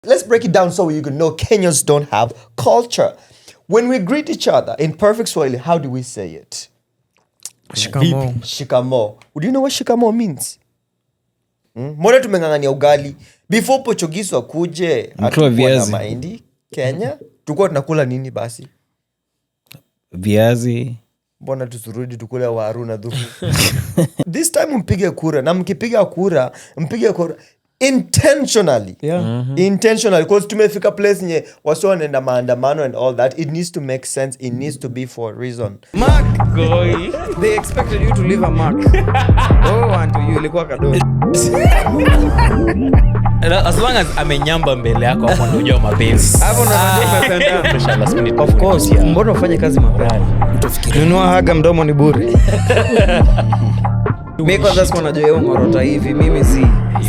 Let's break it down so you can know Kenyans don't have culture. When we greet each other in perfect Swahili, how do we say it? Shikamo. Shikamo. Do you know what shikamo means? Mbona tumengangania ugali? Before Portuguese wakuje, hatukuwa na mahindi. Kenya, tulikuwa tunakula nini basi? Viazi. Mbona tusurudi tukule waru na dhufu? This time mpige kura. Na mkipiga kura, mpige kura intentionally. Yeah. Intentionally. Because tumefika place nye wasi wanaenda maandamano and all that. It needs to make sense. It needs to be for a reason. Mark, goy. They expected you to leave a mark. And to you ilikuwa kadogo. As long as amenyamba mbele yako hapo unajua mapenzi. Hapo unajua umependa. Of course, yeah. Mbona ufanye kazi mapema? Nunua haga mdomo ni bure. Mimi kwanza siko najua yeye ngorota hivi. Mimi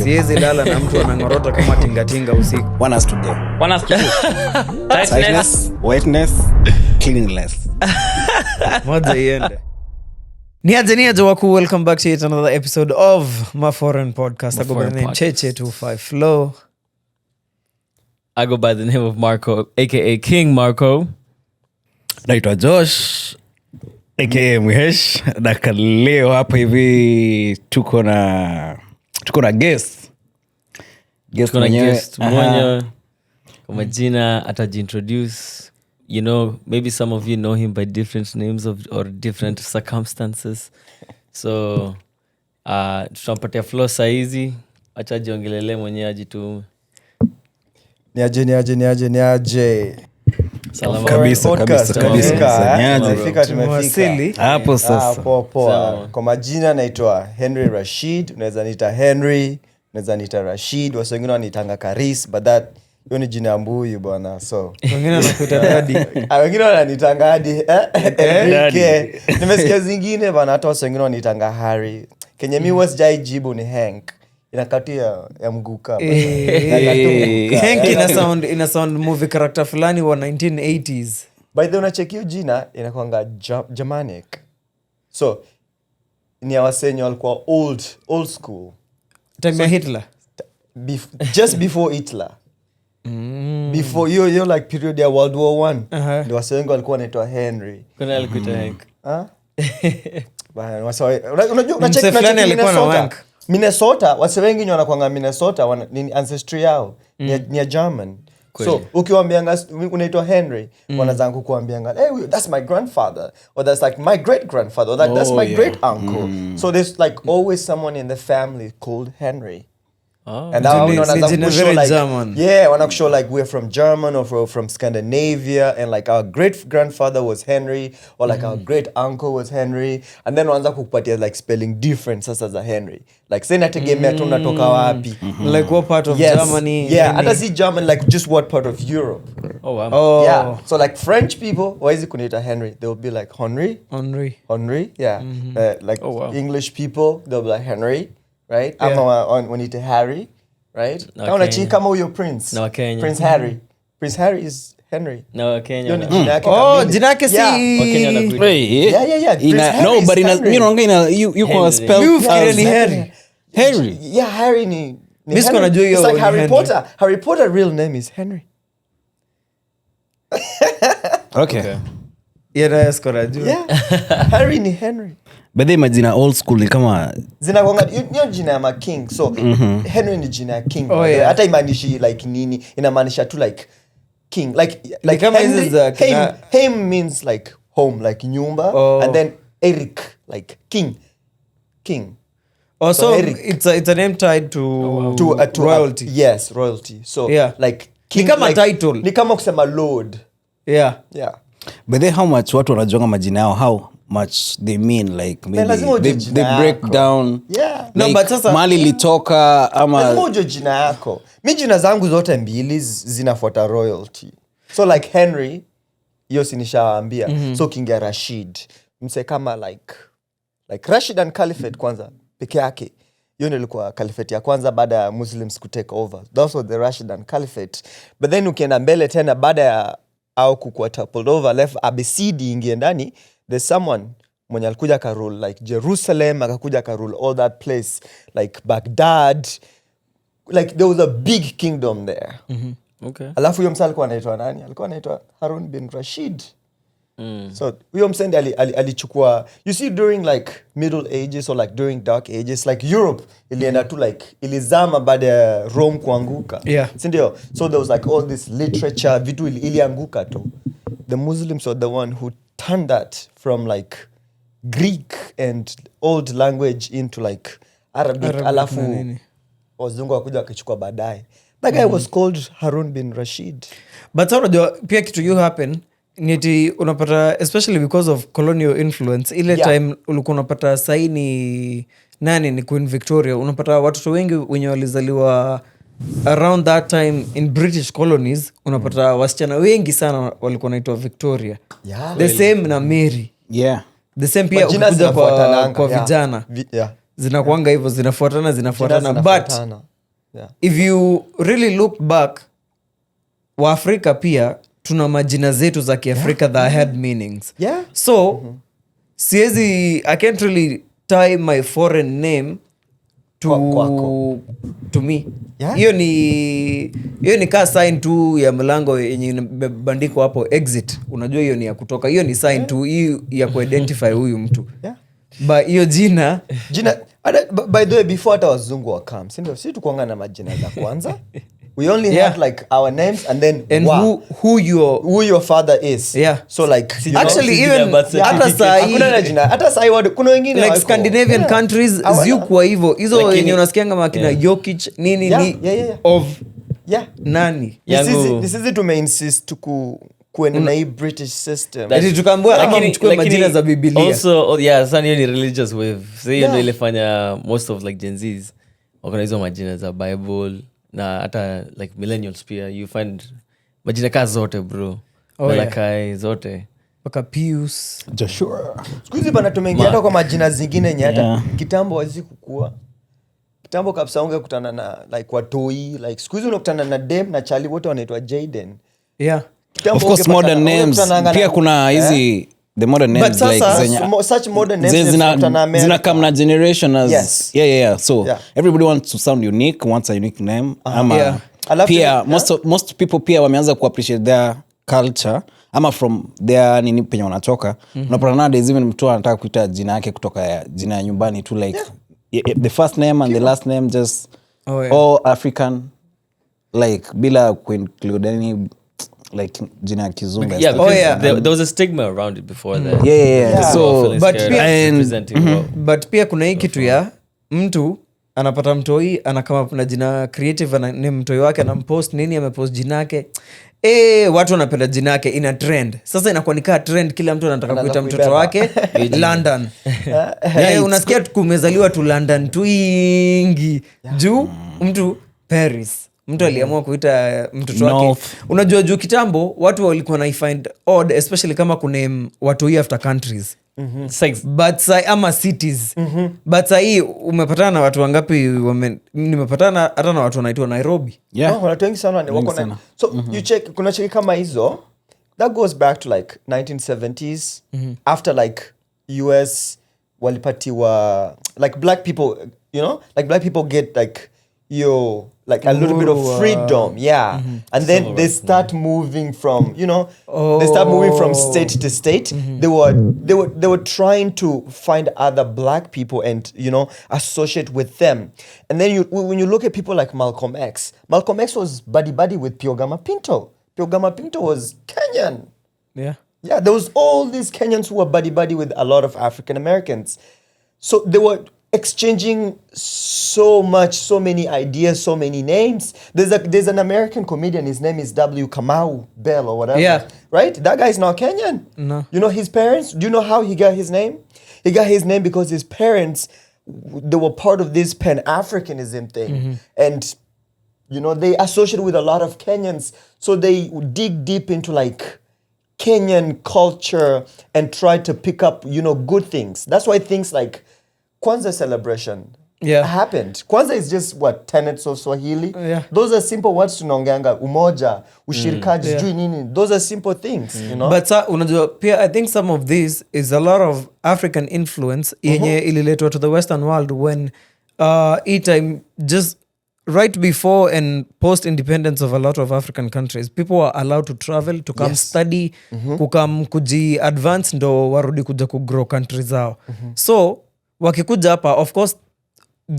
siwezi lala na mtu anangorota kama tingatinga usiku. Want us to do. Tightness, wetness, cleanliness. Moja iende. Niaje waku, welcome back to yet another episode of Maforeign podcast. I go by the name Cheche 25 Flow. I go by the name of Marko, aka Kiing Marko. Naitwa Josh, aka Mhesh. Na leo hapa hivi tuko na guest. Tuko na guest mmoja kwa majina atajiintroduce. You know, maybe some of you know him by different names or different circumstances. So, tutampatia flow saizi. Acha jiongelele mwenyewe ajitume. Niaje. Salama kabisa. Niaje. Tumefika. Hapo sasa. Poa. Kwa majina naitwa Henry Rasheed. Unaweza niita Henry, unaweza niita Rasheed. Watu wengine wanitanga Karis, but that hiyo ni jina mbuyu bwana. So wengine wanakuita daddy. Wengine wananitanga hadi Enrique. Nimesikia zingine bwana, hata watu wengine wanitanga Harry. Kenye mimi wasijai jibu ni Hank. Inakatia ya mguka. Hank ina sound movie character fulani wa 1980s. By the way, unachekio jina inakuanga Germanic. So ni wasenyo walikuwa old school. Time ya Hitler. Just before Hitler. Before you like period ya World War I. Ndio wasenyo walikuwa wanaitwa Henry. Kuna alikuita Hank. Bana unajua unacheki Minnesota, wase wengi wanakuanga Minnesota ni ancestry yao ni ya German. So ukiwaambianga unaitwa Henry, wanazangu kuambianga, hey, that's my grandfather, or that's like my great grandfather, or that's my great uncle. So there's like always someone in the family called Henry. And now show like we're from German or from Scandinavia, and like our great grandfather was Henry, or like our great uncle was Henry, and then wanaanza kukupatia like spelling differences as a Henry, like say nategemea tu unatoka wapi, like what part of Germany. Yeah, hata si German, like just what part of Europe. Oh wow. Yeah, so like French people, why is it kunita Henry? They'll be like Henry. Yeah. Like English people, they'll be like Henry. Right? Yeah. Ama wanite Harry, right? Kama huyo Prince. No, Kenya. Prince Harry. Prince Harry is Henry. No, Kenya. Jina yake si. Yeah. No, but you can spell Harry. Yeah, Harry ni Henry. It's like Harry Potter. Harry Potter real name is Henry. Okay. Yeah, Harry ni Henry. But they majina old school ni kama zinakuanga hiyo jina ya king. So Henry ni jina ya king. Hata imaanishi like nini, inamaanisha tu like king, like kama Henry, Heim means like home, like nyumba. And then Eric like king. Also it's a name tied to royalty. Yes, royalty. So like king, ni kama like, title ni kama kusema lord. Yeah. But then how much watu wanajonga majina yao, how much they mean, like maybe they break down. Yeah. Like, no, but sasa mali litoka ama lazima ujue jina yako. Mimi jina zangu zote mbili zinafuata royalty. So like Henry, hiyo sinishawaambia. So kinga Rasheed, mse kama like Rasheed and Caliphate kwanza peke yake. Hiyo ndio ilikuwa Caliphate ya kwanza baada ya Muslims ku take over. That was the Rasheed and Caliphate. But then ukienda mbele tena baada ya au kukua toppled over, left Abesidi ingie ndani, there's someone mwenye alikuja ka rule like Jerusalem, akakuja ka rule all that place like Baghdad, like there was a big kingdom there. Okay. alafu huyo msa alikuwa anaitwa nani? Alikuwa anaitwa Harun bin Rasheed. So huyo msende alichukua, you see, during like middle ages or like during dark ages, like Europe ilienda tu like ilizama baada ya Rome kuanguka. Sindio? So there was like all this literature, vitu ilianguka tu. The Muslims were the one who turned that from like Greek and old language into like Arabic. Alafu wazungu wakuja wakichukua baadaye. That guy was called Harun bin Rasheed. But unajua pia kitu you happen niti unapata, especially because of colonial influence, ile time ulikuwa unapata saini nani ni Queen Victoria, unapata watoto wengi wenye walizaliwa around that time in British colonies, unapata wasichana wengi sana walikuwa naitwa Victoria. The same na Mary. The same pia ukuja kwa vijana. Zinakuanga hivyo, zinafuatana. But if you really look back, Waafrika pia tuna majina zetu za Kiafrika that had meanings. So siezi, I can't really tie my foreign name to me. Hiyo ni kaa sign tu ya mlango yenye imebandikwa hapo exit. Unajua hiyo ni ya kutoka. Hiyo ni sign tu hiyo ya kuidentify huyu mtu. But hiyo jina by the way, before hata wazungu wakam, si tukuanga na majina za kwanza. We only had like our names and then who your father is. So like actually even hata sai kuna wengine like Scandinavian countries zikuwa hivyo. Hizo wenye unasikianga makina Jokic nini of nani. This is to insist kuenda na hii British system. Tukaambiwa ama mchukue majina za Biblia. Also sana hiyo ni religious wave. So hiyo ndio ilifanya most of like Gen Zs organize majina za Bible. Na hata like millennials pia you find majina kaa zote bro. Malakai zote paka Pius, Joshua. Sikuizi bana tumeingia hata kwa majina zingine yenye hata kitambo hazi kukua. Kitambo kabisa ungekutana na like watoi, like sikuizi unakutana na Dem na Charlie wote wanaitwa Jaden. Of course modern names pia kuna hizi the modern names like such modern names zina come na generation as so everybody wants to sound unique, wants a unique name. Pia most people pia wameanza ku appreciate their culture ama from their nini penye wanatoka. Unapata nowadays even mtu anataka kuita jina yake kutoka jina ya nyumbani tu like the first name and the last name just all African, like bila ku include any like jina kizungu. There was a stigma around it before that. So but pia kuna hii kitu ya mtu anapata mtoi anakama na jina creative na mtoi wake anampost nini, amepost jina yake watu wanapenda jina yake, ina trend. Sasa inakuwa nikaa trend, kila mtu anataka kuita mtoto wake London. Unasikia kumezaliwa tu London twingi juu mtu Paris. Mtu aliamua kuita mtoto wake. Unajua juu kitambo watu walikuwa na find odd, especially kama kuna watu hii after countries. But ama cities. But hii umepatana na watu wangapi? Nimepatana hata na watu wanaitwa Nairobi. Watu wengi sana wako na. So you check, kuna check kama hizo that goes back to like 1970s after like US walipatiwa like black people, you know, like black people get like like a little bit of freedom, and then they start moving from, you know, they start moving from state to state. They were trying to find other black people and, you know, associate with them. And then when you look at people like Malcolm X was buddy with Piogama Pinto. Piogama Pinto was Kenyan. There was all these Kenyans who were buddy with a lot of African Americans. So they were exchanging so many ideas, so many names. There's an American comedian, his name is W. Kamau Bell or whatever. Right? That guy's not Kenyan. No. You know his parents? Do you know how he got his name? He got his name because his parents, they were part of this Pan-Africanism thing. And, you know, they associated with a lot of Kenyans. So they dig deep into like Kenyan culture and try to pick up, you know, good things. That's why things like Kwanzaa celebration happened. Kwanzaa is just what, tenets of Swahili. Those are simple words tunaongeanga, umoja, ushirikaji, juu nini. Those are simple things, you know. But unajua pia I think some of this is a lot of African influence yenye ililetwa to the Western world when time just right before and post independence of a lot of African countries, people were allowed to travel to come study, kukam kuji advance ndo warudi kuja kugrow countries zao. So wakikuja hapa, of course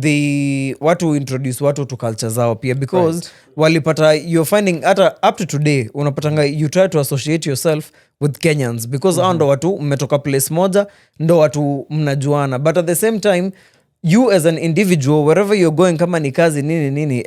the watu introduce watu to culture zao pia, because walipata, you're finding hata up to today unapatanga you try to associate yourself with Kenyans because hao ndo watu mmetoka place moja, ndo watu mnajuana, but at the same time you as an individual, wherever you're going, kama ni kazi nini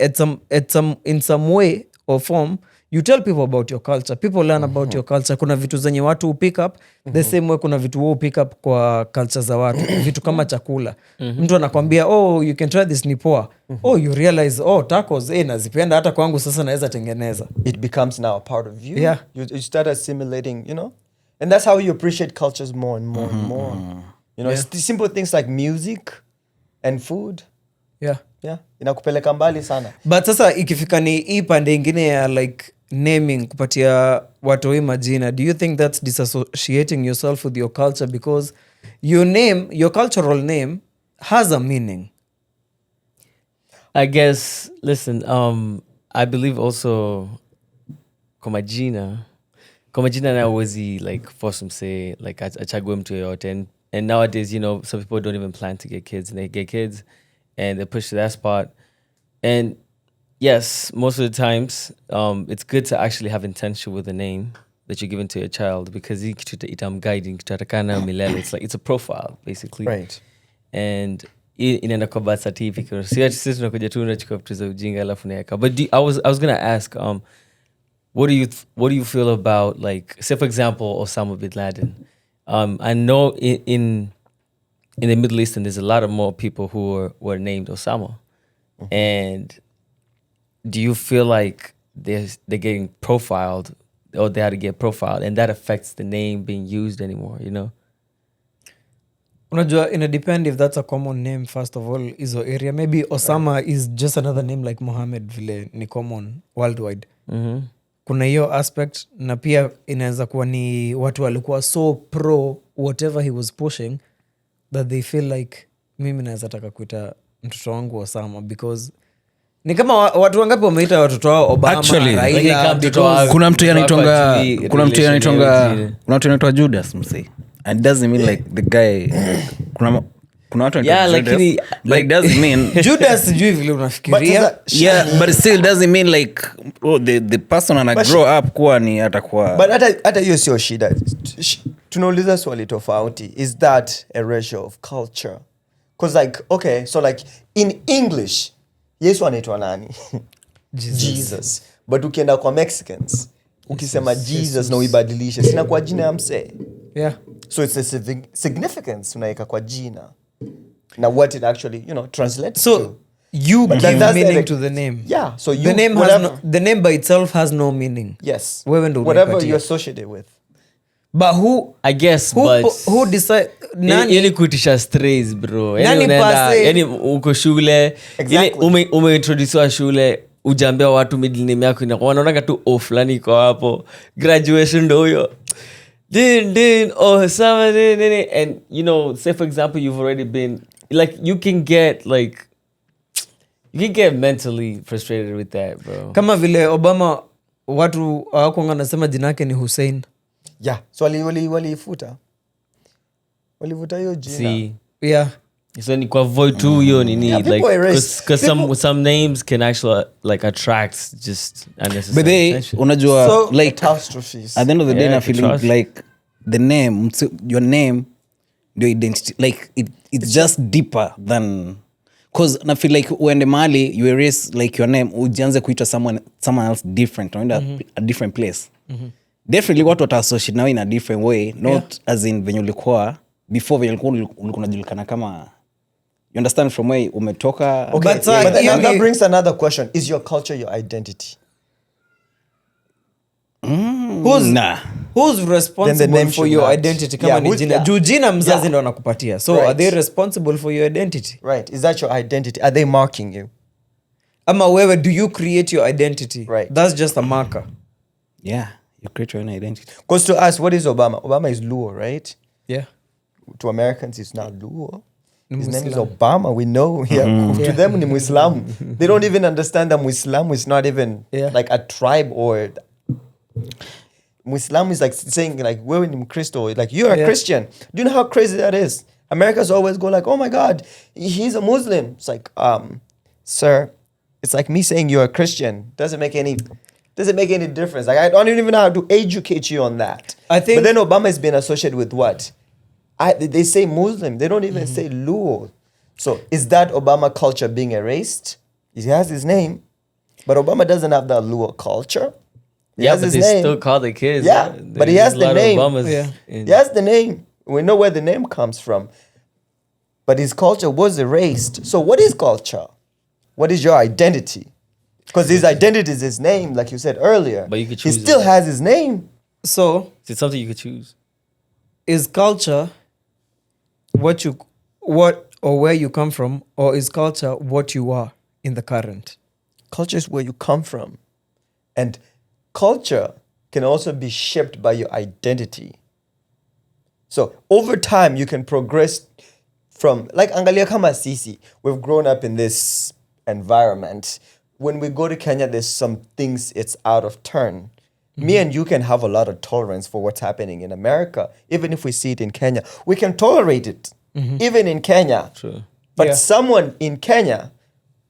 in some way or form, you tell people about your culture, people learn about your culture. Kuna vitu zenye watu pick up the same way kuna vitu wao pick up kwa culture za watu. Vitu kama chakula, mtu anakwambia oh you can try this, ni poa. Oh you realize oh tacos nazipenda hata kwangu, sasa naweza tengeneza. It becomes now a part of you. Yeah. You start assimilating, you know, and that's how you appreciate cultures more and more and more. You know, it's the simple things like music and food. Yeah. Inakupeleka mbali sana. But sasa ikifika ni hii pande ingine ya like naming, kupatia watu hii majina, do you think that's disassociating yourself with your culture because your name, your cultural name has a meaning? I guess, listen, I believe also kwa majina na wezi like force them say like achague mtu yoyote, and nowadays, you know, some people don't even plan to get kids and they get kids and they push to that spot. And yes, most of the times it's good to actually have intention with the name that you're giving to your child, because itam guiding it's like it's a profile basically, Right? And inaenda kwa birth certificate, sisi tunakuja tu unachukua vitu za ujinga alafu naeka. But I was gonna ask, what do you feel about, like, say for example Osama bin Laden? I know in the Middle East, and there's a lot of more people who were named Osama. And do you feel like they're getting profiled, or they had to get profiled, and that affects the name being used anymore, you know? Unajua, ina depend if that's a common name first of all, izo area. Maybe Osama is just another name like Mohammed vile ni common worldwide. Kuna hiyo aspect, na pia inaweza kuwa ni watu walikuwa so pro whatever he was pushing that they feel like mimi naweza taka kuita mtoto wangu Osama, because ni kama watu wangapi wameita watoto wao Obama, Actually, Raila, because kuna mtu anaitwa Judas msee, and doesn't mean like the guy kuna watu lakini like doesn't mean Judas sijui vile unafikiria, but it still doesn't mean like the person ana grow up kuwa ni atakuwa. But hata hiyo sio shida. Tunauliza swali tofauti, is that a ratio of culture? Because like, okay, so like in English Yesu anaitwa nani? Jesus. But ukienda kwa Mexicans ukisema Jesus na uibadilishe, sina kwa jina ya msee. So it's a significance unaika kwa jina na what it actually, you know, translates to. You give meaning to the name. Yeah, so you, the name the name by itself has no meaning. Yes. Whatever you associate it with. But who decide ili kuitisha strays bro, yani uko shule, exactly. Umeintroducewa shule, ujambia watu middle name yako inakuwa wanaona tu fulani iko hapo, graduation ndo huyo din Osama din, and you know, say for example you've already been like, you can get mentally frustrated with that bro. Kama vile Obama watu hawakuanga nasema jina yake ni Hussein. Yeah, so walifuta hiyo jina. See, yeah, so ni kwa avoid tu hiyo nini, like because some names can actually like attract just unnecessary attention. Unajua So, like catastrophes. at the end of the day Yeah, na feeling like the name, your name, your identity, like it's just deeper than, because na feel like uende mahali you erase like your name, ujianze kuita someone else different, unaenda a different place. Definitely watu wata-associate now in a different way, not as in venye ulikuwa before, venye ulikuwa unajulikana kama, you understand, from where umetoka. Okay, but that brings another question. Is your culture your identity? Who's responsible for your identity? Kama ni jina. Juu jina mzazi ndo anakupatia. So are they responsible for your identity? Right. Is that your identity? Are they marking you? Ama wewe, do you create your identity? Right. That's just a marker. Yeah, you create your own identity. Because to us, what is Obama? Obama is Luo, right? Yeah. To Americans, it's not Luo. His name is Obama. We know. To them, ni Muislamu. They don't even understand that Muislamu is not even like a tribe or... Muislamu is like saying like, we're in Christo. Like, you're a Christian. Do you know how crazy that is? Americans always go like, oh my God, he's a Muslim. It's like, sir, it's like me saying you're a Christian. Doesn't make any difference. Like, I don't even know how to educate you on that. I think, but then Obama has been associated with what? They say Muslim. They don't even say Luo. So is that Obama culture being erased? He has his name, but Obama doesn't have that Luo culture. He has but his they name. still call the kids. Yeah, but he has the name. He has the name. We know where the name comes from. But his culture was erased. So what is culture? What is your identity? Because his identity is his name, like you said earlier. But you could choose he still it. has his name. So it's something you could choose. Is culture what or where you come from, or is culture what you are in the current? Culture is where you come from. And culture can also be shaped by your identity. So over time, you can progress from, like Angalia kama sisi, we've grown up in this environment. When we go to Kenya, there's some things it's out of turn. Me and you can have a lot of tolerance for what's happening in America. Even if we see it in Kenya, we can tolerate it, even in Kenya. True. But someone in Kenya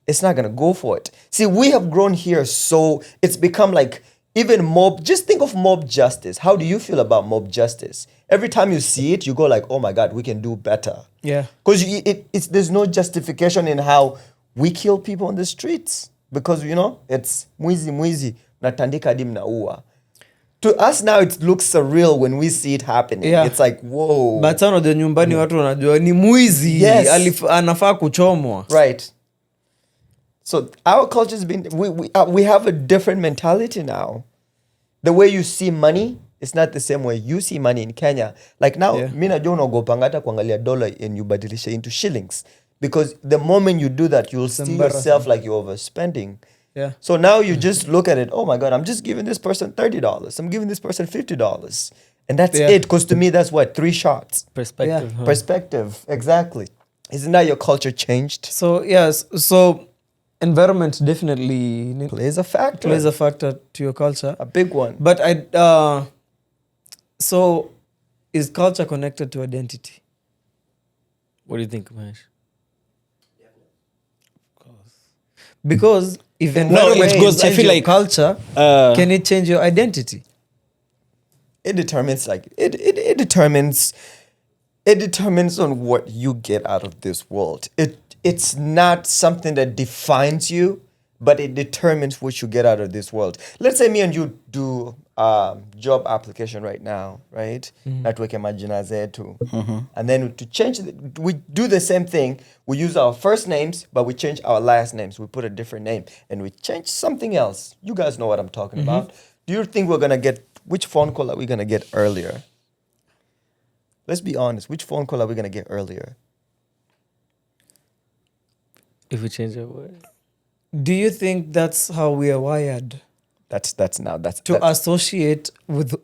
is not going to go for it. See, we have grown here, so it's become like even mob. Just think of mob justice. How do you feel about mob justice? Every time you see it, you go like, oh my God, we can do better. Yeah. Because there's no justification in how we kill people on the streets. Because, it's mwizi, natandika dim na ua. To us now, it looks surreal when we see it happening. Yeah. It's like, whoa. But sana de nyumbani watu wanajua ni mwizi. Yes. Anafaa kuchomwa. Right. So our culture's been, we have a different mentality now. The way you see money, it's not the same way you see money in Kenya. Like now, mi najua unagopanga hata kuangalia dollar and you badilisha into shillings. Because the moment you do that, you'll see yourself like you're overspending. Yeah. So now you just look at it, oh my God, I'm just giving this person $30. I'm giving this person $50. And that's it. Because to me, that's what? 3 shots. Perspective. Yeah. Huh? Perspective. Exactly. Isn't that your culture changed? So, yes. So, environment definitely Plays a factor. plays a factor to your culture. A big one. But so is culture connected to identity? What do you think, Mhesh? Because if No, environment it goes- I change feel your like, culture, can it change your identity? It determines it determines on what you get out of this world. It's not something that defines you, but it determines what you get out of this world. Let's say me and you do job application right now, right? Natuweke majina zetu. And then to change we do the same thing. We use our first names, but we change our last names. We put a different name and we change something else. You guys know what I'm talking about. Do you think we're gonna get, which phone call are we gonna get earlier? Let's be honest. Which phone call are we gonna get earlier? If we change our word. Do you think that's how we are wired? That's To associate with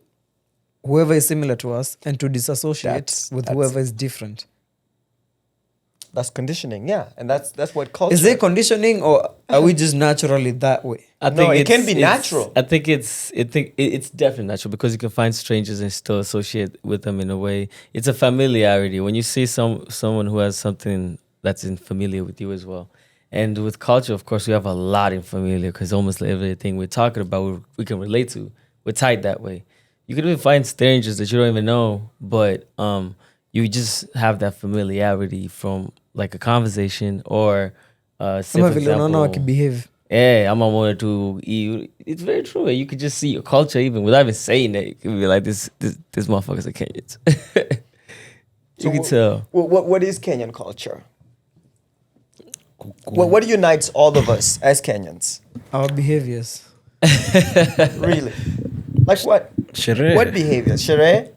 whoever is similar to us and to disassociate with whoever is different. That's conditioning, yeah. And that's what culture Is it conditioning, or are we just naturally that way? I think it can be natural. I think it's definitely natural because you can find strangers and still associate with them in a way. It's a familiarity. When you see someone who has something that's familiar with you as well. And with culture, of course, we have a lot in familiar because almost everything we're talking about, we can relate to. We're tied that way. You can even find strangers that you don't even know, but you just have that familiarity from like a conversation or say, for example, behave. yeah, I'm on to you. It's very true. You could just see your culture even without even saying it. You could be like, this motherfuckers are Kenyans. You can tell. What is Kenyan culture? What unites all of us as Kenyans? Our behaviors. Really? Like what? Sherehe. What behaviors? Sherehe?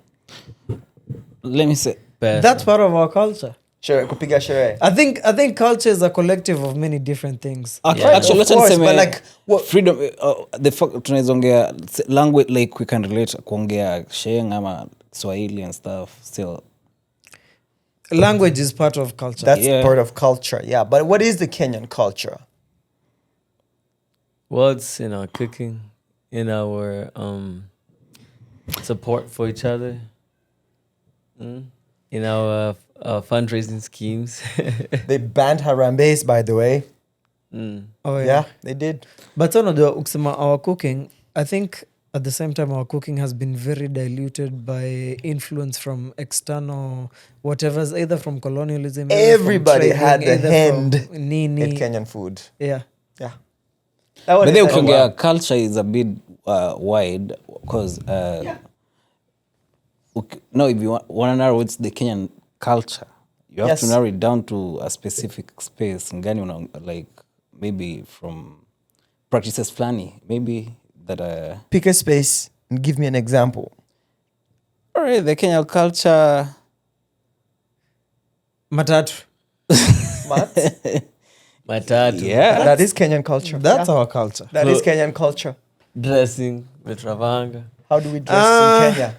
Let me say. That's part of our culture. Sherehe, kupiga sherehe. I think culture is a collective of many different things. Actually, let's course, say but like, what? freedom. The fact tunaizongea language, like we can relate kuongea Sheng ama Swahili and stuff. Still, language is part of culture. That's part of culture, yeah. But what is the Kenyan culture? Well, it's in our cooking, in our support for each other, in our fundraising schemes. They banned Harambes, by the way. Oh Yeah, they did. But ukisema our cooking, I think at the same time our cooking has been very diluted by influence from external whatever's, either from colonialism, Everybody from had trading, the either hand from nini. in Kenyan food. Yeah. Yeah. But then ukiongea culture is a bit wide because no, if you want to narrow what's the Kenyan culture, you have to narrow it down to a specific space. Ngani like maybe from practices flani, maybe that pick a space and give me an example. All right, the Kenyan culture. Matatu. Matatu. Yeah. That is Kenyan culture. That's our culture. That is Kenyan culture. Dressing, Metravanga. How do we dress in Kenya?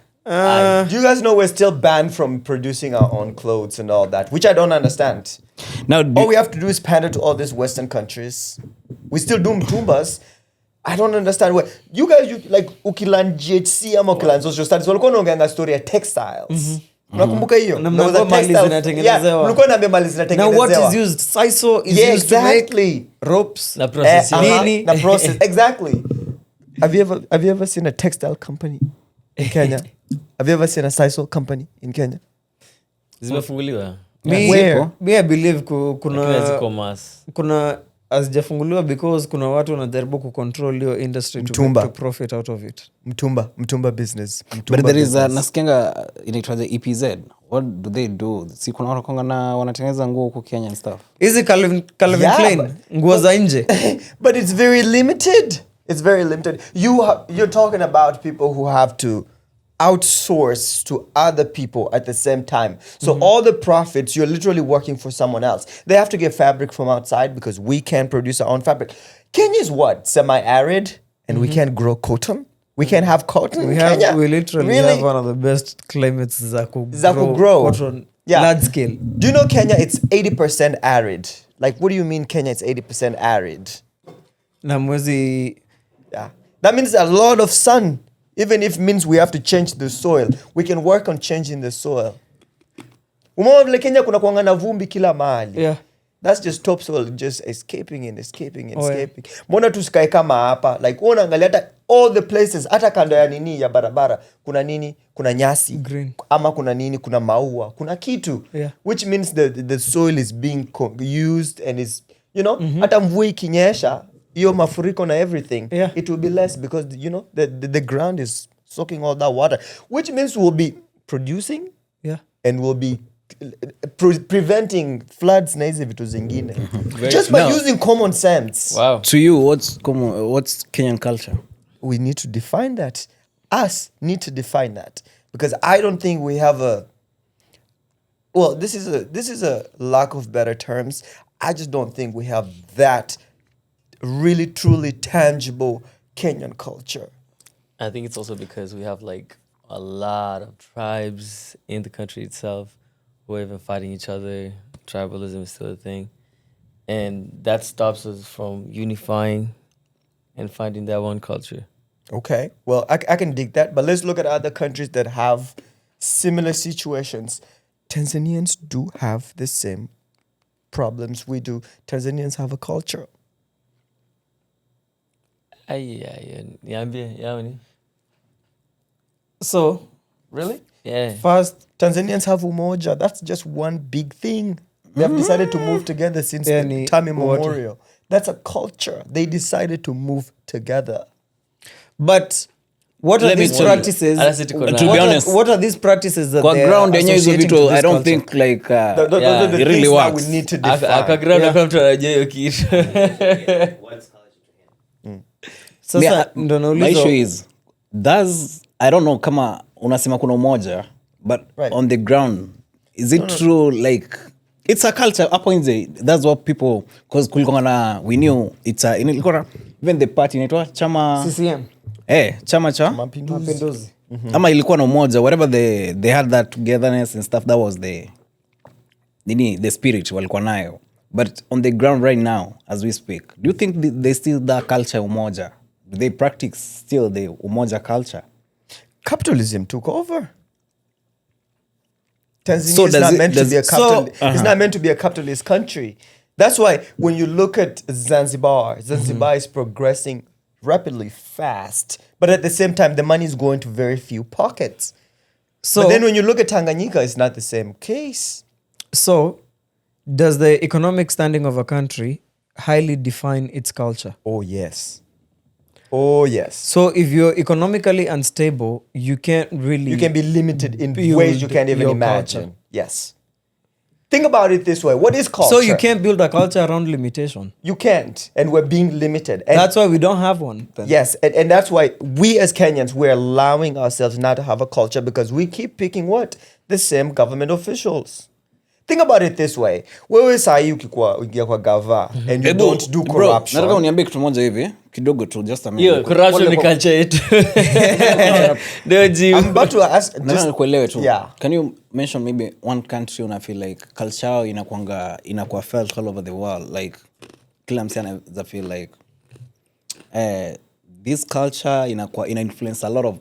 Do you guys know we're still banned from producing our own clothes and all that, which I don't understand. Now, all we have to do is pander to all these Western countries. We still do mtumbas. I don't understand why. You guys, like ukilan GHC ama ukilan social studies, walikuwa naongeanga story ya textiles. Unakumbuka hiyo? Na mlikuwa mali zinatengenezewa. Mlikuwa naambia mali zinatengenezewa. Now what is used? Saiso is used to make ropes. Na process. Na process. Exactly. Have you ever seen a textile company in Kenya? Have you ever seen a sisal company in Kenya? Zimefunguliwa. Me I believe kuna hazijafunguliwa because kuna watu wanajaribu kucontrol your industry to profit out of it. Mtumba business. But there is nasikianga inaitwa the EPZ. What do they do? Si kuna watu wanatengeneza nguo huko Kenya and stuff. Is it Calvin Klein? Nguo za nje. But it's very limited. It's very limited. You're talking about people who have to outsource to other people at the same time. So all the profits, you're literally working for someone else. They have to get fabric from outside because we can't produce our own fabric. Kenya is what? Semi-arid, and we can't grow cotton. We can't have cotton in Kenya. We literally have one of the best climates that could grow cotton large scale. Do you know Kenya? It's 80% arid. Like, what do you mean Kenya? It's 80% arid. Yeah, that means a lot of sun. Even if it means we have to change the soil, we can work on changing the soil. Umeona vile Kenya kuna kuanga na vumbi kila mahali. Yeah. That's just topsoil just escaping. Mbona tusikae kama hapa? Like unaangalia hata all the places, hata kando ya nini ya barabara, kuna nini? Kuna nyasi. Green. Ama kuna nini? Kuna maua. Kuna kitu. Yeah. Which means the soil is being used and is, hata mvua ikinyesha, your mafuriko na everything, it will be less because the ground is soaking all that water, which means we'll be producing and we'll be preventing floods na hizi vitu zingine just by using common sense. Wow. To you, what's Kenyan culture? We need to define that. Us need to define that because I don't think we have this is a lack of better terms. I just don't think we have that really truly tangible Kenyan culture. I think it's also because we have like a lot of tribes in the country itself who are even fighting each other. Tribalism is still a thing. And that stops us from unifying and finding that one culture. Okay, well, I can dig that. But let's look at other countries that have similar situations. Tanzanians do have the same problems we do. Tanzanians have a culture. So, really? Yeah. First, Tanzanians have umoja. That's just one big thing. They have decided to move together since time immemorial. That's a culture. They decided to move together. But what are these practices? To be honest, what are these practices that they are associating to this I don't think like those are the it really things works. that we need to define. My issue is I don't know kama unasema kuna umoja, but on the ground is it true like it's a culture hapo nje? That's what people, because kulikuwa na we knew it's a even the party inaitwa chama CCM chama cha Mapinduzi ama ilikuwa na umoja, whatever they had that togetherness and stuff, that was the the spirit walikuwa nayo, but on the ground right now as we speak, do you think they still that culture umoja? Do they practice still the umoja culture? Capitalism took over. Tanzania is not meant to be a it's not meant to be a capitalist country. That's why when you look at Zanzibar is progressing rapidly fast, but at the same time the money is going to very few pockets. So but then when you look at Tanganyika, it's not the same case. So does the economic standing of a country highly define its culture? Oh yes. So if you're economically unstable, you can be limited in ways you can't even imagine. Culture. Yes. Think about it this way. What is culture? So you can't build a culture around limitation. You can't. And we're being limited. And that's why we don't have one. Then. Yes. And that's why we as Kenyans, we're allowing ourselves not to have a culture because we keep picking what? The same government officials. Think about it this way. Wewe sahi ukiingia kwa gava and you don't do corruption. Nataka uniambie kitu moja hivi kidogo tu just a minute. Yo, corruption ni culture yetu. I'm about to ask just kuelewe tu. Yeah. Can you mention maybe one country una feel like culture inakuwa felt all over the world, like kila msee anaweza feel like this culture ina influence a lot of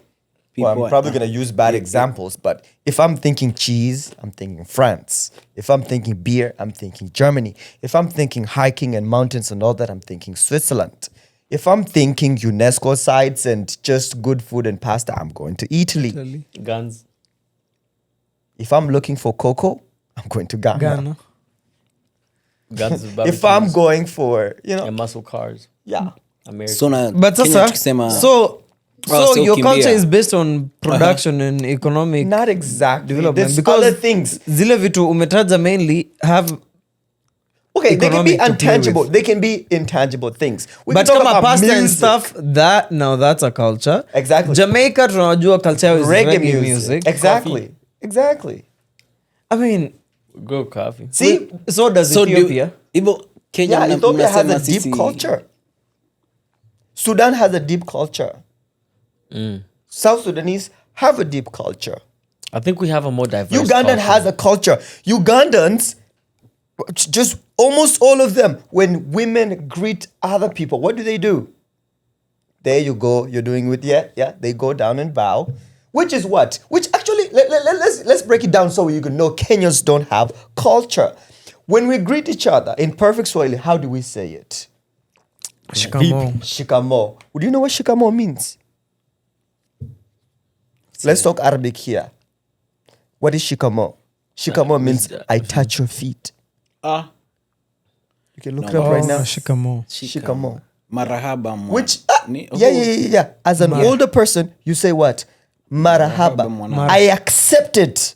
people. Well, I'm probably going to use bad examples, but if I'm thinking cheese, I'm thinking France. If I'm thinking beer, I'm thinking Germany. If I'm thinking hiking and mountains and all that, I'm thinking Switzerland. If I'm thinking UNESCO sites and just good food and pasta, I'm going to Italy. Guns. If I'm looking for cocoa, I'm going to Ghana. Guns. If I'm going for, and muscle cars. Yeah. American. But so your culture is based on production and economic not exactly development. There's because other things. Zile vitu umetaja mainly have they can be intangible. They can be intangible things. But kama pasta and stuff, that's a culture. Exactly. Jamaica tunajua culture is reggae music. Exactly. I mean, go coffee. See, so does Ethiopia. Ethiopia has a deep culture. Sudan has a deep culture. South Sudanese have a deep culture. I think we have a more diverse Ugandan has a culture. Ugandans, just almost all of them, when women greet other people, what do? There you go. You're doing with they go down and bow. Which is what? Which actually, let's break it down so you can know Kenyans don't have culture. When we greet each other in perfect Swahili, how do we say it? Shikamo. Do you know what shikamo means? Let's talk Arabic here. What is shikamo? Shikamo means I touch your feet. You can look it up right now. Shikamo. Marahaba. Which, yeah. As an older person, you say what? Marahaba. I accept it.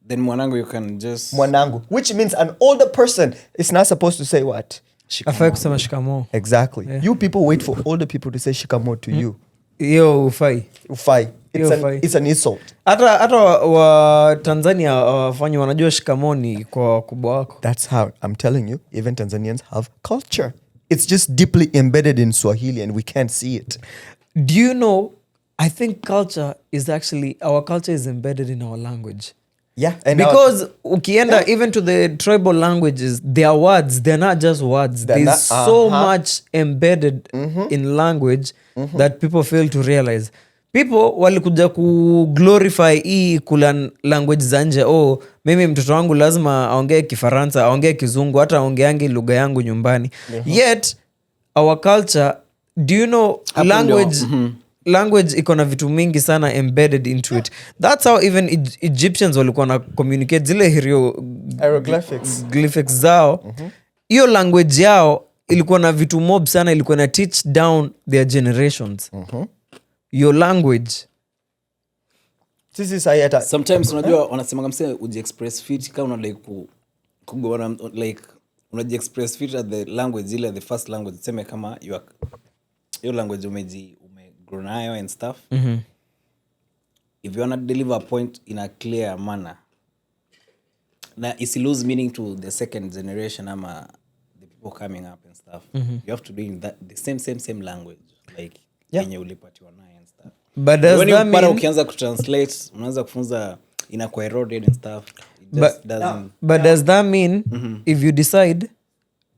Then mwanangu, you can just... Mwanangu. Which means an older person is not supposed to say what? Shikamo. Exactly. Yeah. You people wait for older people to say shikamo to you. Yo, ufai. It's an insult. Hata wa Tanzania wafanyi wanajua shikamoni kwa wakubwa wako. That's how I'm telling you, even Tanzanians have culture. It's just deeply embedded in Swahili and we can't see it. Do you know, I think our culture is embedded in our language. Yeah. And because ukienda even to the tribal languages, their words, they're not just words. There's so much embedded in language that people fail to realize. People walikuja ku-glorify hii kula language za nje. Mimi mtoto wangu lazima aongee Kifaransa, aongee Kizungu, hata aongeangi lugha yangu nyumbani. Yet, our culture, do you know, language iko na vitu mingi sana embedded into it. That's how even Egyptians walikuwa na communicate zile hieroglyphics zao. Hiyo language yao ilikuwa na vitu mob sana, ilikuwa na teach down their generations. Your language. Sometimes unajua wanasema mse uji-express fit kama una like unaji-express fit at the language ile the first language, sema kama your language umegrow nayo and stuff. If you wanna deliver a point in a clear manner, na isi lose meaning to the second generation ama the people coming up and stuff. You have to do in that the same language, like yenye ulipatiwa nayo and stuff. But does that mean ukianza kutranslate unaanza kufunza inakuwa eroded and stuff? But does that mean if you decide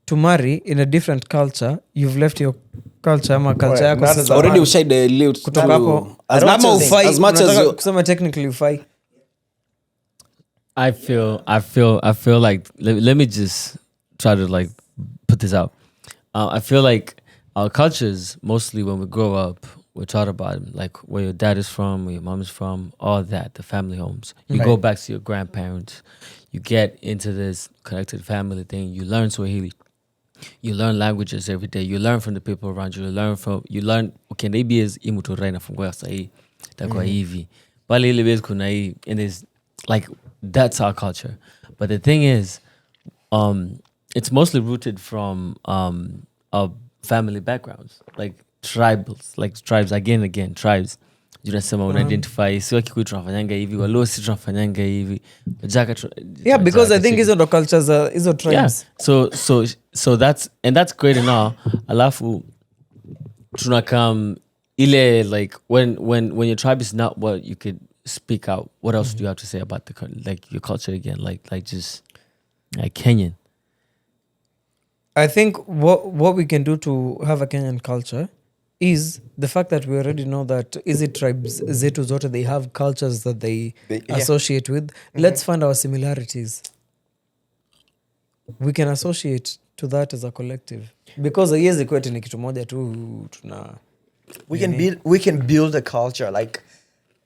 to marry in a different culture, you've left your culture ama culture yako sasa already ushaidelete kutoka hapo as much as kusema technically ufai? I feel like let me just try to like put this out. I feel like our cultures, mostly when we grow up, we're taught about like where your dad is from, where your mom is from, all that, the family homes. You go back to your grandparents, you get into this connected family thing, you learn Swahili, you learn languages every day, you learn from the people around you, you learn okay, maybe is imutoraina fungua sahi, takwa hivi. Bali ile base kuna hii, and it's like that's our culture. But the thing is, it's mostly rooted from our family backgrounds, like tribes again tribes. Junasema unaidentify si wakikuyu tunafanyanga hivi, walosi tunafanyanga hivi, yeah, because I think hizo ndo cultures hizo tribes. Yeah. So that's great and all. Alafu tunakam ile like when your tribe is not what you could speak out, what else do you have to say about like your culture again, like just like Kenyan? I think what we can do to have a Kenyan culture is the fact that we already know that easy tribes zetu zote, they have cultures that they associate with. Let's find our similarities. We can associate to that as a collective, because haiwezi kwetu ni kitu moja tu tuna we can build a culture like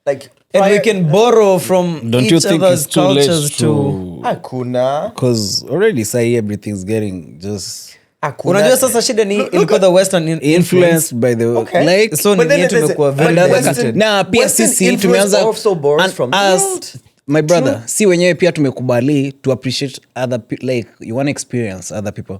and we can borrow from don't each you think other's it's too late cultures to hakuna, because already say everything's getting just unajua sasa shida ni ilikuwa the western influenced by the like so ni yetu imekuwa very limited. Na pia sisi tumeanza my brother si wenyewe pia tumekubali to appreciate other like you want to experience other people.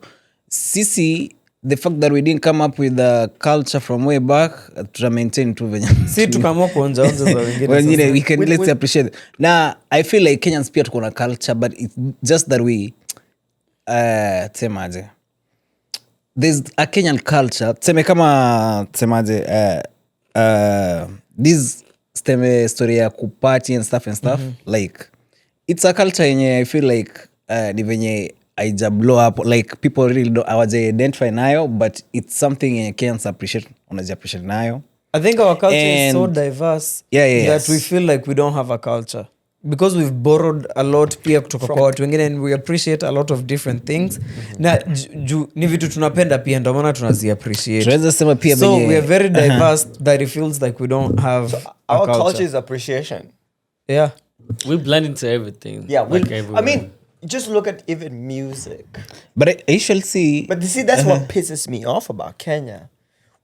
Sisi the fact that we didn't come up with the culture from way back to maintain tu venye si tukaamua kuonja za wengine we can let's appreciate it. Na I feel like Kenyans pia tuko na culture, but it's just that we tsemaje there's a Kenyan culture tseme kama tsemaje this steme story ya kuparty and stuff like it's a culture yenye I feel like ni venye aija blow up, like people really don't awaje identify nayo, but it's something yenye Kenyans appreciate, unaji appreciate nayo. I think our culture is so diverse that we feel like we don't have a culture because we've borrowed a lot pia kutoka kwa watu wengine, and we appreciate a lot of different things. Na ni vitu tunapenda pia ndio maana tunazi appreciate. Tunaweza sema pia so we are very diverse that it feels like we don't have our culture is appreciation. Yeah, we blend into everything. Yeah, like I mean, just look at even music. But I shall see. But you see, that's what pisses me off about Kenya.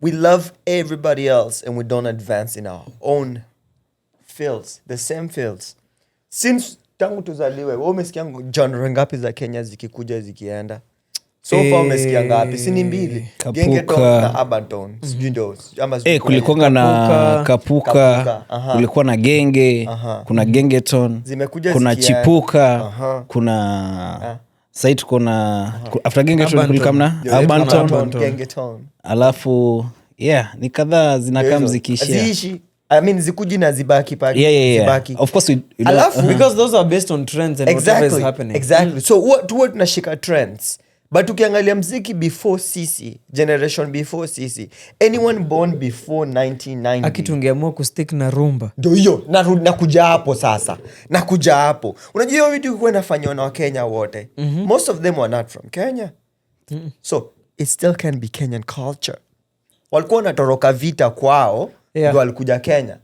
We love everybody else and we don't advance in our own fields, the same fields. Since tangu tuzaliwe, wewe umesikia genre ngapi za Kenya zikikuja zikienda? So far umesikia ngapi? Si ni mbili. Gengeton na Urban sijui ndio. Kulikuwa na Kapuka, kulikuwa na Genge, kuna Gengeton, kuna Chipuka, kuna site kuna after Gengeton kulikuwa na Urban Gengeton. Alafu ni kadhaa zinakaa mzikishia. Ziishi. I mean zikuji na zibaki paki. Zibaki. Of course we because those are based on trends and whatever is happening. Exactly. So what tunashika trends. But ukiangalia mziki before sisi, generation before sisi, anyone born before 1990. Akitungeamua kustick na rumba. Ndio hiyo, nakuja hapo sasa. Nakuja hapo. Unajua hiyo vitu ilikuwa inafanywa na Wakenya wote. Most of them were not from Kenya. So it still can be Kenyan culture. Walikuwa wanatoroka vita kwao, ndio walikuja Kenya.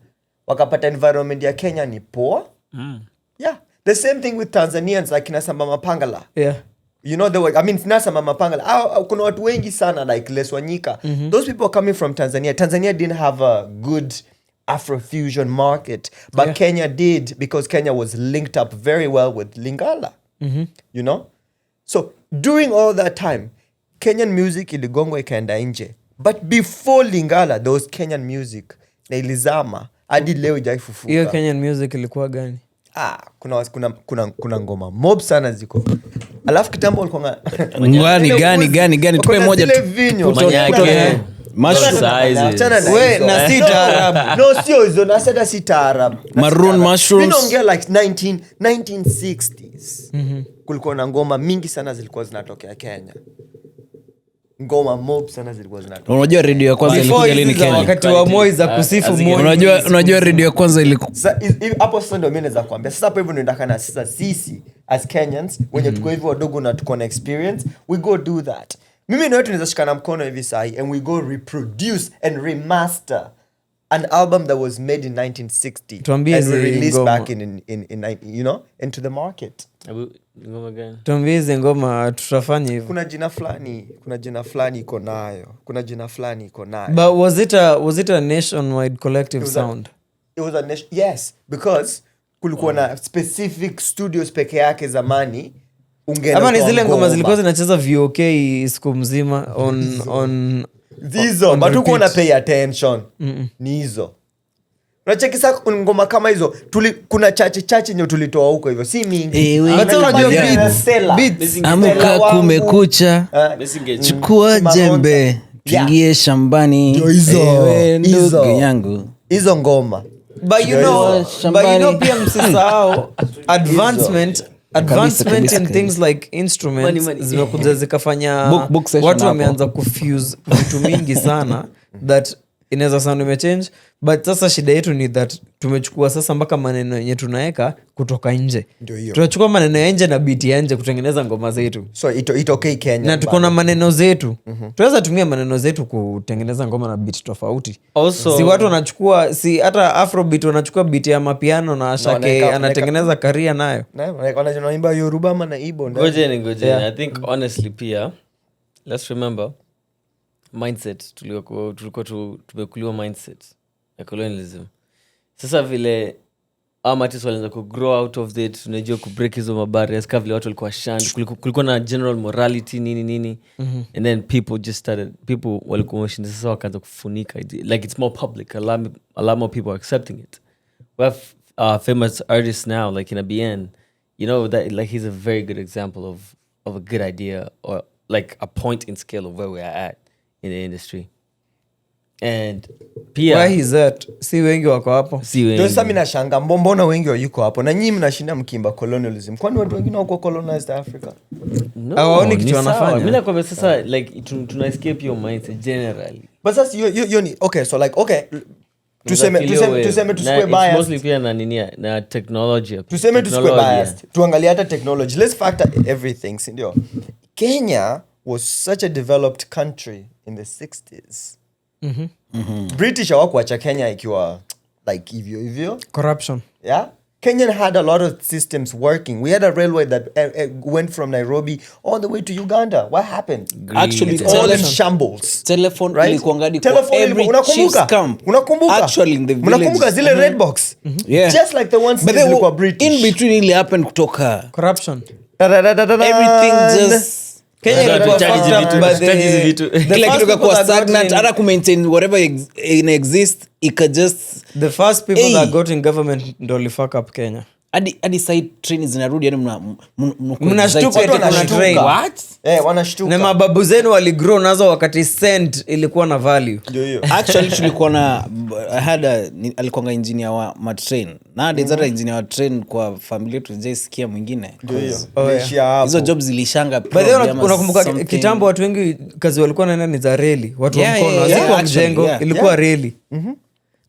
Wakapata environment ya Kenya ni poa. Yeah. The same thing with Tanzanians like kina Samba Mapangala. Yeah. You know, Nasa Mama Pangala, kuna watu wengi sana like Les Wanyika. Those people are coming from Tanzania. Tanzania didn't have a good Afrofusion market, but Kenya did because Kenya was linked up very well with Lingala. You know? So, during all that time, Kenyan music iligongwa ikaenda nje. But before Lingala, there was Kenyan music. Na ilizama, hadi leo haijafufuka. Hiyo Kenyan music ilikuwa gani? Kuna ngoma mob sana ziko. Alafu kitambo walikuwa gani tupe moja Mushroom. Achana na We, hizo. na si No, taarab. no, sio hizo nasema si taarab. Maroon mushrooms. Mi naongea like 1960s. Kulikuwa na ngoma mingi sana zilikuwa zinatokea Kenya. Ngoma mob sana zilikuwa zinatokea. Unajua radio ya kwanza ilikuja Before lini hizi za Kenya? wakati wa Moi za kusifu Moi. Unajua radio ya kwanza ilikuwa Hapo sasa ndio mimi naweza kuambia. Sasa hapo hivyo ndio ndakana sasa sisi as Kenyans wenye tuko hivyo wadogo na tuko na experience, we go do that. Mimi na wewe tunaweza shikana mkono hivi sahi and we go reproduce and remaster an album that was made in 1960 Tuambie and we hizi released ngoma. back in you know into the market. Ngoma gani? Tuambie hizi ngoma tutafanya hivyo. Kuna jina fulani iko nayo. But was it a nationwide collective sound? It was a yes, because kulikuwa na specific studios peke yake zamani. Ama ni zile ngoma zilikuwa zinacheza VOK siku mzima on hizo but uko na pay attention. Ni hizo. Unacheki sasa ngoma kama hizo kuna chache nye tulitoa huko hivyo si mingi. Hata unajua beats. Amuka kumekucha. Chukua jembe. Tuingie shambani. Ndugu yangu. Hizo ngoma. But you know pia msisahau advancement in things like instruments zimekuja zikafanya Book session watu hapo. wameanza kufuse vitu mingi sana that inaweza sound imechange, but sasa shida yetu ni that tumechukua sasa mpaka maneno yenye tunaweka kutoka nje. Tunachukua maneno ya nje na beat ya nje kutengeneza ngoma zetu, so itokei Kenya na tuko na maneno zetu. Tunaweza tumia maneno zetu kutengeneza ngoma na beat tofauti. Also, Si watu wanachukua, si hata afrobeat wanachukua beat ya mapiano na Shake anatengeneza career nayo. wanaimba Yoruba na Igbo. Ngojeni. I think honestly pia, let's remember mindset. Tulikuwa tumekuliwa mindset ya colonialism. Sasa vile artists walianza ku grow out of it, tunajua ku break hizo mabarriers, kama vile watu walikuwa shunned, kulikuwa na general morality nini. And then people walikuwa washinda, sasa wakaanza kufunika like it's more public, a lot more people are accepting it. We have famous artists now like in ABN, you know, that like he's a very good example of a good idea or like a point in scale of where we are at in the industry. And pia Why is that? Si wengi wako hapo. Ndio sasa mimi nashanga mbona wengi yuko hapo na nyinyi mnashinda mkimba colonialism. Kwani watu wengine wako colonized Africa? no, Hawaoni ni kitu sawa. wanafanya. Mimi nakwambia sasa like tuna escape your mindset generally. But sasa you okay, so like okay, tuseme tusikwe biased. Mostly pia na nini na technology. Tuseme tusikwe biased. Tuangalie hata technology. Let's factor everything, si ndio? Kenya was such a developed country in the 60s. British hawakuacha Kenya ikiwa like hivyo. Corruption. Yeah? Kenyan had a lot of systems working. We had a railway that went from Nairobi all the way to Uganda. What happened? Actually, It's all in shambles. telephone Right? ilikuangadi Telephone kwa every chief's camp. Unakumbuka? Actually in the Unakumbuka village. zile red box? Yeah. Just like the ones But zilikuwa British. in between ili happen kutoka Corruption. everything just Kenya ilikuwa fucked up by the kila first kitu people kwa that got stagnant in- hata ku maintain whatever in exist ika just the first people Hey. that got in government ndo li fuck up Kenya. hadi side train zinarudi yani Mnashtuka eti kuna train. Wanashtuka. Na mababu zenu waligrow nazo wakati cent ilikuwa na value. Ndio hiyo. actually tulikuwa na alikuwa engineer wa matrain na hadi hata engineer wa train kwa familia tujaisikia mwingine Ndio hiyo. Oh, yeah. Imeishia hapo. hizo jobs zilishanga By the way, probably ama unakumbuka something. kitambo watu wengi kazi walikuwa naenda ni za reli, watu wa Yeah, mkono, yeah, hazikuwa yeah, actually, mjengo, yeah. ilikuwa Yeah. reli.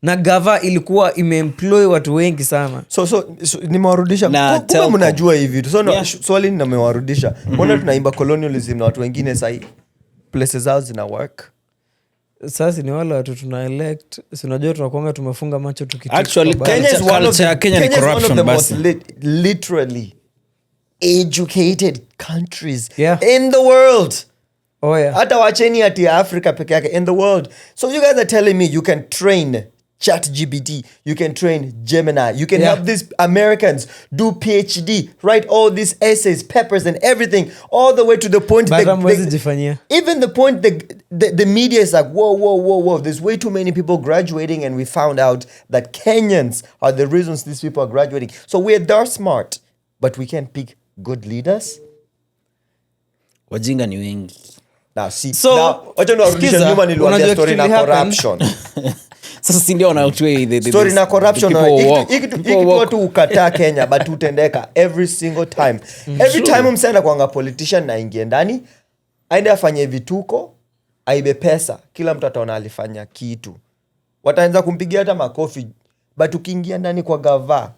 Na gava ilikuwa imeemploy watu wengi sana. So nimewarudisha. Na Kumbe telco. mnajua hivi. So Yeah. swali nimewarudisha. Mbona tunaimba colonialism na watu wengine sahi places zao zina work? Sasa ni wale watu tuna elect, si unajua tunakuanga tumefunga macho tukitick. Actually, kwa baba. Kenya is one of Culture ya the, Kenya ni Kenya is one of corruption the most basi. literally educated countries Yeah. in the world. Oh yeah. Hata wacheni ati Africa peke yake, in the world. So you guys are telling me you can train ChatGPT, you can train Gemini, you can Yeah. help these Americans do PhD, write all these essays, papers and everything, all the way to the point But hamwezi jifanyia. even the point the media is like, whoa, there's way too many people graduating and we found out that Kenyans are the reasons these people are graduating. So we're that smart, but we can't pick good leaders. wajinga ni wengi Now see, So, wacha niwarudishe skiza, nyuma niliwaambia unajua story kitu na ilihappen. corruption. Sasa si ndio wanautwe the Story na corruption. the people walk. Hiki watu ukataa Kenya but utendeka every single time. Every time msenda kwanga politician na ingie ndani, aende afanye vituko, aibe pesa, kila mtu ataona alifanya kitu. Wataanza kumpigia hata makofi, but ukiingia ndani kwa gava,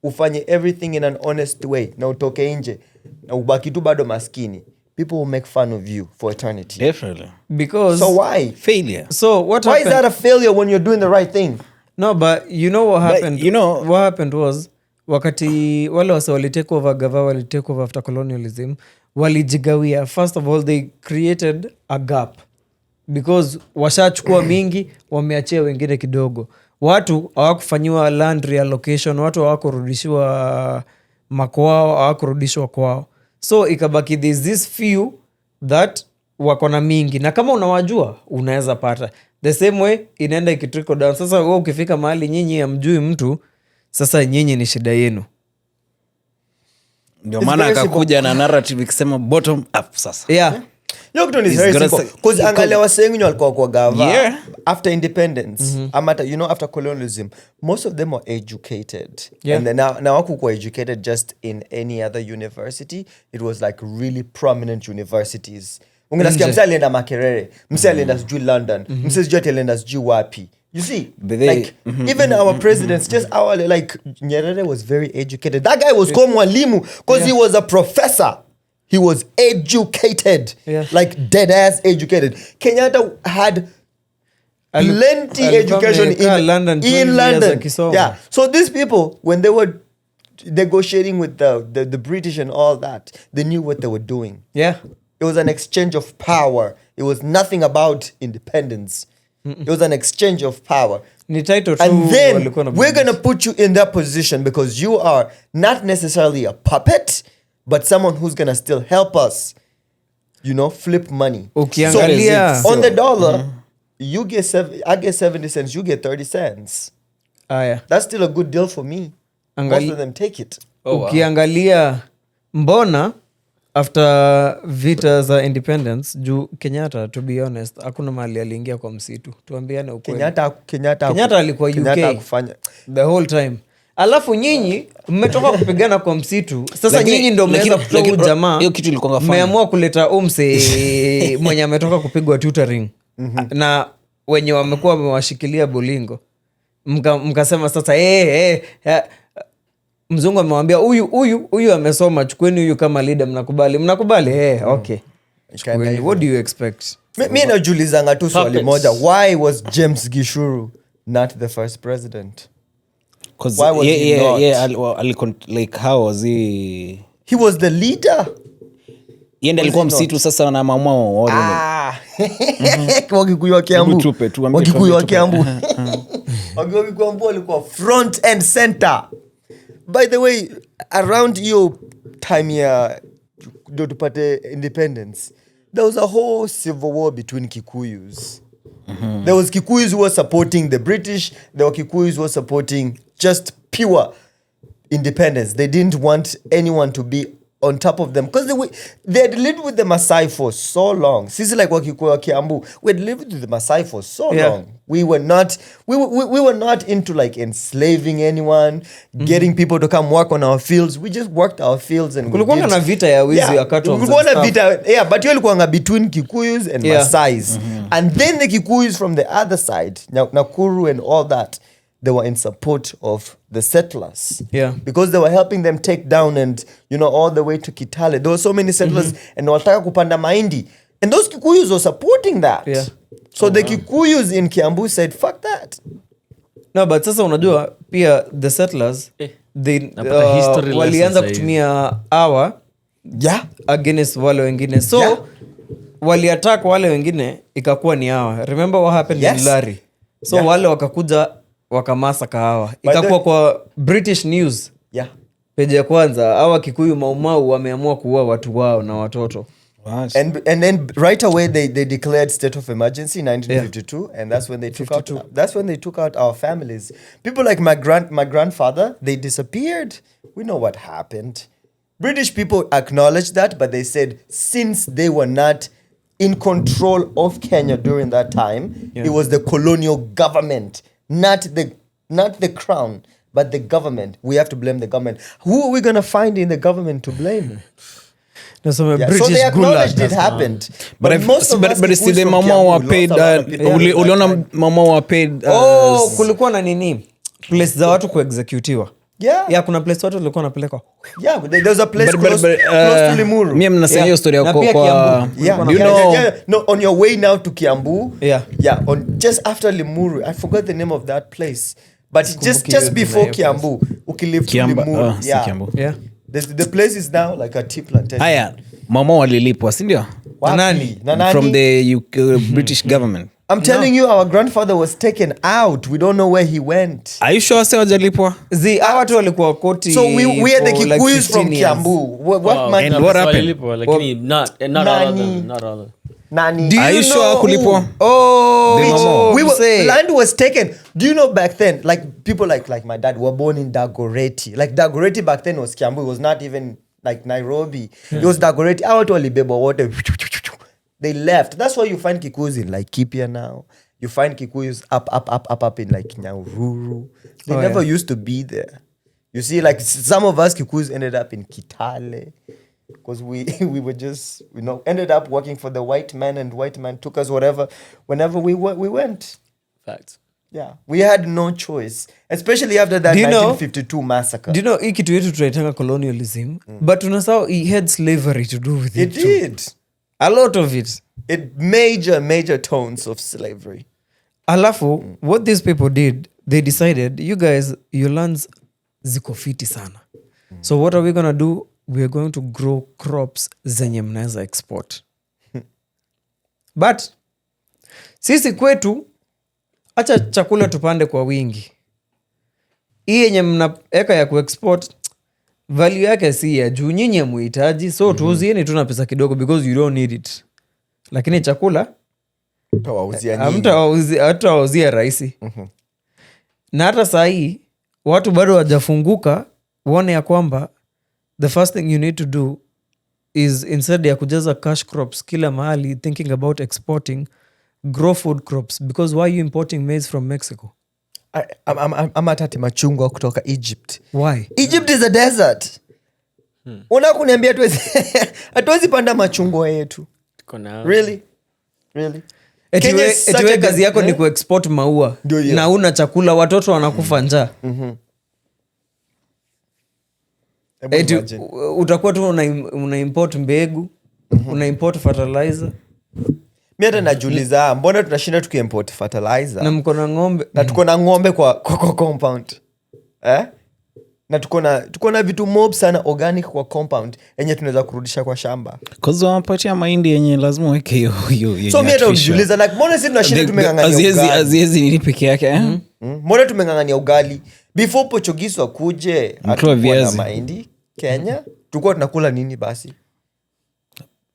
ufanye everything in an honest way na utoke nje na ubaki tu bado maskini, people will make fun of you for eternity. Definitely. Because So why? Failure. so what Why is happened? that a failure when you're doing the right thing? No, but you know what happened? you know- what happened was wakati wale wase walitake over gava, walitake over after colonialism, walijigawia. First of all, they created a gap because washachukua mingi, wameachia wengine kidogo. Watu hawakufanyiwa land reallocation, watu hawakurudishiwa makwao, hawakurudishwa kwao. So ikabaki there's this few that wako na mingi, na kama unawajua unaweza pata the same way, inaenda ikitrickle down. Sasa wewe ukifika mahali nyinyi hamjui mtu, sasa nyinyi ni shida yenu. Ndio It's maana very akakuja na narrative ikisema bottom up sasa. Yeah. Yo kitu ni He's very gonna simple. say- Because angalia wasengu walikuwa kwa gava. Yeah. After independence, amata, you know, after colonialism, most of them were educated. Yeah. And then now wakukuwa educated just in any other university. It was like really prominent universities. Ungenasikia Nje. mse alienda Makerere, mse alienda sijui London, mse sijui alienda sijui wapi. You see, But they- like even our presidents, just our like Nyerere was very educated. That guy was called mwalimu because he was a professor. He was educated, Yeah. like dead ass educated. Kenyatta had plenty alikuwa education amekaa in London 12 in years London. akisoma. Yeah. So these people, when they were negotiating with the British and all that, they knew what they were doing. Yeah. It was an exchange of power. It was nothing about independence. It was an exchange of power. Ni title tu And then walikuwa na we're going to put you in that position because you are not necessarily a puppet, but someone who's going to still help us, you know, flip money. Ukiangalia- So, on the dollar, you get I get 70 cents, you get 30 cents. Aya. That's still a good deal for me. Most Angali- of them take it. Ukiangalia mbona after vita za independence, juu Kenyatta, to be honest, hakuna mahali aliingia kwa msitu, tuambiane ukweli. Kenyatta alikuwa Kenyatta UK hakufanya. the whole time. Alafu nyinyi mmetoka kupigana kwa msitu, sasa Lakini- nyinyi ndo mmeweza lakini- kutoa huyu lakini, jamaa, hiyo kitu ilikuwanga funny. mmeamua kuleta umse mwenye ametoka kupigwa tutoring na wenye wamekuwa wamewashikilia bolingo, mkasema sasa mzungu amewambia huyu amesoma, chukueni huyu kama leader. Mnakubali okay. Chukueni. What do you expect? Mi najulizanga tu swali moja, why was James Gishuru not the first president? 'Cause Why was he not? like how was he? He was the leader. Yende alikuwa he not? msitu sasa na mamwa wale. Wakikuyu wa Kiambu. Hebu tupe, tuambie, Wakikuyu wa tupe. Kiambu. Wakikuyu wa Kiambu walikuwa front and center. By the way, around hiyo time ya ndio tupate independence, there was a whole civil war between Kikuyus. There was Kikuyus who were supporting the British. There were Kikuyus who were supporting just pure independence. They didn't want anyone to be on top of them because they had lived with the Maasai for so long. Sisi like Wakikuyu wa Kiambu, we had lived with the Maasai for so long. We were not into like enslaving anyone, getting people to come work on our fields. We just worked our fields and Kulikuwanga na vita ya wizi ya cattle and kulikuwa na stuff. vita, yeah, but hiyo ilikuwa between Kikuyus and Maasais. And then the Kikuyus from the other side, Nakuru and all that, they were in support of the settlers. Yeah. Because they were helping them take down and, you know, all the way to Kitale. There were so many settlers and wataka kupanda mahindi. And those Kikuyus were supporting that. Yeah. So the Kikuyus in Kiambu said, fuck that. No, but sasa unajua pia the settlers they Napata history walianza lessons kutumia hour Yeah. against wale wengine, so Yeah. waliattack wale wengine, ikakuwa ni hawa. Remember what happened Yes. in Larry? So Yeah. wale wakakuja wakamasa kahawa, By ikakuwa the- kwa British News Yeah. peji ya kwanza, hawa Kikuyu Maumau wameamua kuua watu wao na watoto. And then right away they declared state of emergency in 1952, and that's when they took out our families. People like my grandfather, they disappeared. We know what happened. British people acknowledged that, but they said since they were not in control of Kenya during that time. It was the colonial government, not the crown, but the government. We have to blame the government. Who are we going to find in the government to blame? So they acknowledged it happened. But see the mama were paid uliona mama were paid kulikuwa na nini place za watu kuexecutiwa. Yeah, kuna place watu walikuwa wanapelekwa. Yeah, there was a place close to Limuru. Mimi mnasema hiyo story yako kwa no, on your way now to Kiambu. Yeah, just after Limuru. I forgot the name of that place. But just before Kiambu, ukilive to Limuru. Yeah. The place is now like a tea plantation. Haya, mama walilipwa, si ndio? Nani? From the British government. I'm telling you, our grandfather was taken out. We don't know where he went. Are you sure say wajalipwa? Watu walikuwa koti. So we are the Kikuyus from Kiambu. And what happened? Lakini not all of them. Not all of them. Nani? Are you sure kulipwa? Land was taken. Do you know back then, like people like my dad were born in Dagoretti. Like Dagoretti back then was Kiambu. It was not even like Nairobi. It was Dagoretti. Out walibeba water. They left. That's why you find Kikuyus in like Kipia now. You find Kikuyus up in like Nyahururu. They never used to be there. You see, like some of us Kikuyus ended up in Kitale. Because we were just, ended up working for the white man, and white man took us whenever we went. Facts. Yeah. We had no choice. Especially after that 1952 massacre. Do you know, hii kitu yetu tunaitanga colonialism, but unasahau he had slavery to do with it. It did. A lot of it. Major tones of slavery. Alafu, what these people did, they decided, you guys, your lands ziko fiti sana. So what are we going to do? We are going to grow crops zenye mnaweza export. But sisi kwetu acha chakula tupande kwa wingi. Hii yenye mnaeka ya kuexport value yake si ya juu, nyinyi muhitaji, so tuuzieni tu na pesa kidogo because you don't need it. Lakini chakula hamtawauzia rahisi. Na hata saa hii watu bado wajafunguka uone ya kwamba the first thing you need to do is, instead ya kujaza cash crops kila mahali thinking about exporting, grow food crops. Because why are you importing maize from Mexico? I'm atati machungwa kutoka Egypt. Why? Egypt is a desert. Unakuniambia hatuwezi panda machungwa yetu. Really? Etiwe kazi yako ni kuexport maua na una chakula, watoto wanakufa njaa. Utakuwa tu una import mbegu, una import fertilizer. Mi hata najuliza, mbona tunashinda tukiimport fertilizer? Na mko na ng'ombe. Na tuko na ng'ombe kwa compound. Na tuko na vitu mob sana organic kwa compound yenye tunaweza kurudisha kwa shamba. Cause wanapatia mahindi yenye lazima weke hiyo. So mi hata unajuliza, like mbona sisi tunashinda tumeng'ang'ania ugali? Aziezi nini peke yake? Mbona tumeng'ang'ania ugali? Before Portuguese wakuje, hatukuwa na mahindi Kenya. Tulikuwa tunakula nini basi?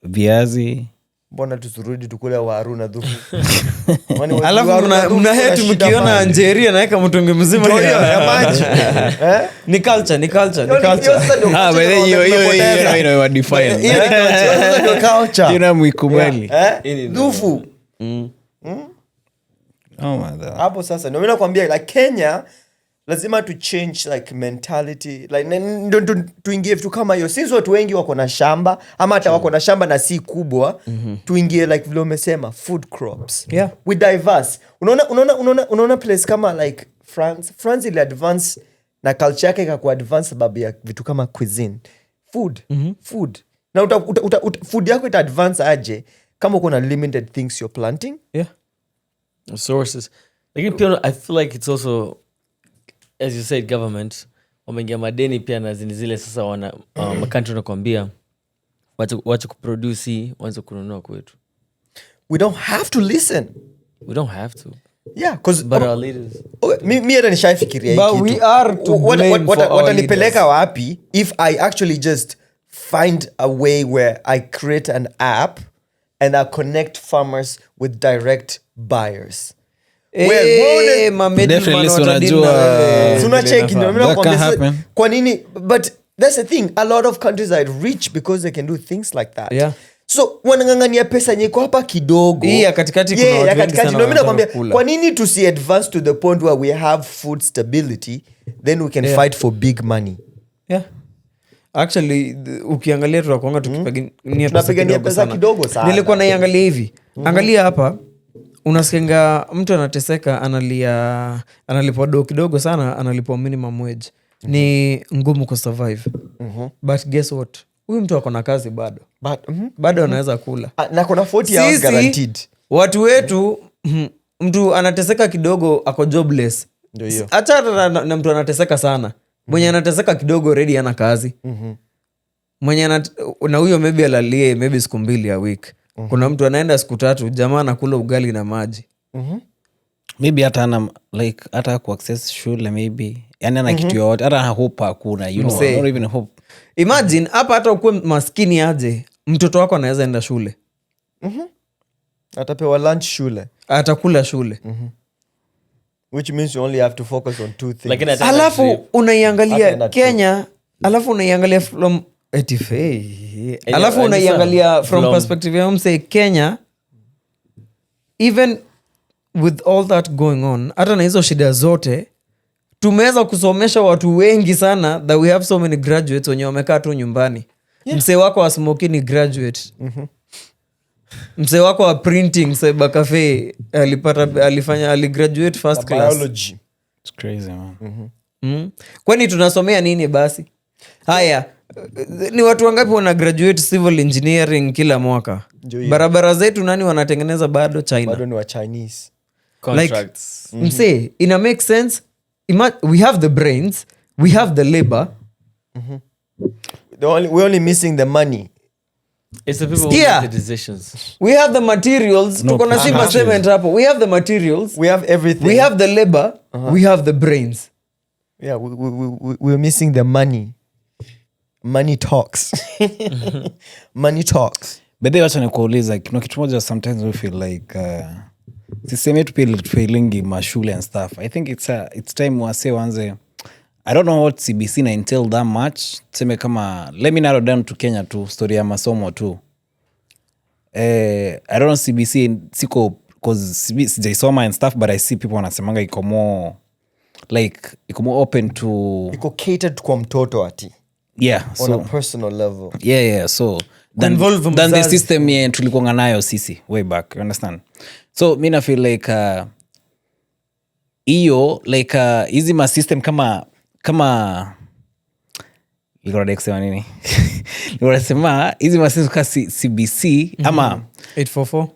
Viazi. Mbona tusurudi tukule waru na dhufu? Alafu mna hetu mkiona Anjeria naeka mtungi mzima ya maji. Ni culture. But then you define. Hiyo culture. Tuna mwikubali. Dhufu. Oh my God. Hapo sasa ndio mimi nakwambia, like Kenya lazima tu change like mentality, like ndio tuingie vitu kama hiyo. Since watu wengi wako na shamba ama hata wako na shamba na si kubwa, tuingie like vile umesema food crops. Yeah. We diverse. Unaona place kama like France ile advance na culture yake ikakuwa advance sababu ya vitu kama cuisine. Food. Na food yako ita advance aje kama uko na limited things you're planting? Yeah. Sources. Like I feel like it's also, as you said, government wameingia madeni pia na zile sasa wana country nakwambia wacha kuproduce, waanze kununua kwetu. We don't have to listen. We don't have to. Yeah, because but our leaders. Mi hata nishaifikiria hiki kitu. But we are to blame for our watanipeleka wapi if I actually just find a way where I create an app and I connect farmers with direct buyers. Definitely kwa nini? But that's the thing, a lot of countries are rich because they can do things like that. Yeah. so wanang'ang'ania pesa nyeko hapa kidogo Hii ya katikati kuna watu wengi sana ndio mimi wanataka nakwambia kula. kwa nini tusi advance to the point where we have food stability then we can fight for big money. Yeah. Actually ukiangalia tunakuanga tukipigania pesa kidogo sana. Nilikuwa naiangalia hivi. Angalia hapa unasikia mtu anateseka analipwa do kidogo sana, analipwa minimum wage. Ni ngumu ku survive. But guess what? Huyu mtu ako na kazi bado. Bado anaweza kula. Na kuna 40 hours guaranteed. Watu wetu mtu anateseka kidogo ako jobless. Ndio hiyo. Acha na mtu anateseka sana. Mwenye anateseka kidogo already hana kazi. Mwenye na huyo maybe alalie maybe siku 2 a week. Kuna mtu anaenda siku 3 jamaa anakula ugali na maji. Maybe hata ana like hata ku access shule maybe. Yani ana kitu yote hata hope hakuna, you know. Not even hope. Imagine hapa hata ukuwe maskini aje, mtoto wako anaweza enda shule. Atapewa lunch shule. Atakula shule. Which means you only have to focus on 2 things. Like Alafu unaiangalia Kenya, alafu unaiangalia from alafu unaiangalia from perspective ya mse Kenya, even with all that going on, hata na hizo shida zote tumeweza kusomesha watu wengi sana that we have so many graduates wenye wamekaa tu nyumbani. Mse wako wa smoking ni graduate. Mse wako wa printing Cyber Cafe aligraduate first class. Biology. It's crazy, man. Kwani tunasomea nini basi? Haya, ni watu wangapi wana graduate civil engineering kila mwaka? Barabara zetu nani wanatengeneza bado? China. Bado ni wa Chinese. Contracts. Like, mse, ina make sense? We have the brains, we have the labor. We're only missing the money. It's the people who make the decisions. We have the materials. Tuko na sima cement hapo. We have the materials. We have everything. We have the labor. We have the brains. Yeah, we're missing the money. Money talks. Money talks. But they wacha nikuuliza kitu moja, sometimes we feel like system yetu pia failingi mashule and stuff. I think it's time wase wanze, I don't know what CBC na entail that much. Tuseme kama let me narrow down to Kenya tu, story ya masomo tu. I don't know CBC siko cause sijaisoma and stuff, but I see people wanasemanga iko more open to iko catered kwa mtoto ati. Yeah, on so a personal level. Yeah, so than the system ye tulikuwa nayo sisi way back, you understand? So mi na feel like iyo like hizi ma system kama nilikuwa kusema nini? Nilikuwa nasema hizi ma system kama CBC ama 844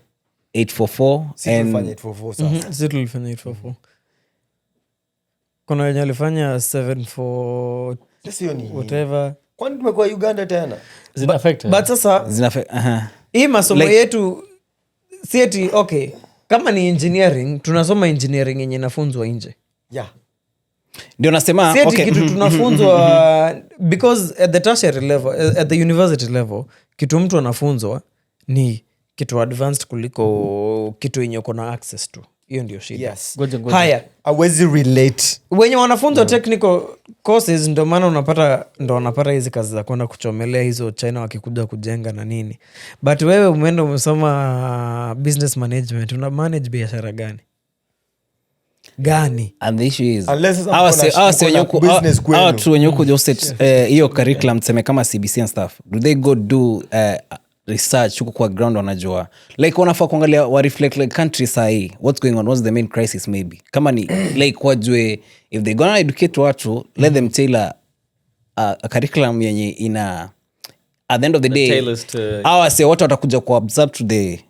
and 844 sasa. Sisi tulifanya 844. Kuna wenye alifanya 74 whatever. Kwani tumekuwa Uganda tena? But sasa hii masomo yetu si eti okay, kama ni engineering tunasoma engineering yenye nafunzwa nje. Yeah. Ndio nasema si eti kitu tunafunzwa because at the tertiary level, at the university level, kitu mtu anafunzwa ni kitu advanced kuliko kitu yenye uko na access to. Hiyo ndio shida. Yes. Haya, hawezi relate. Wenye wanafunzwa technical courses ndo maana wanapata hizi kazi za kwenda kuchomelea hizo China wakikuja kujenga na nini. But wewe umeenda umesoma business management, una manage biashara gani? And the issue is wenye uko just hiyo curriculum tuseme kama CBC and stuff, do they go do research huko kwa ground wanajua like wanafaa kuangalia wa reflect like country sahi what's going on, what's the main crisis maybe kama ni like wajue if they gonna educate watu let them tailor a curriculum yenye ina at the end of the day say watu watakuja ku observe to the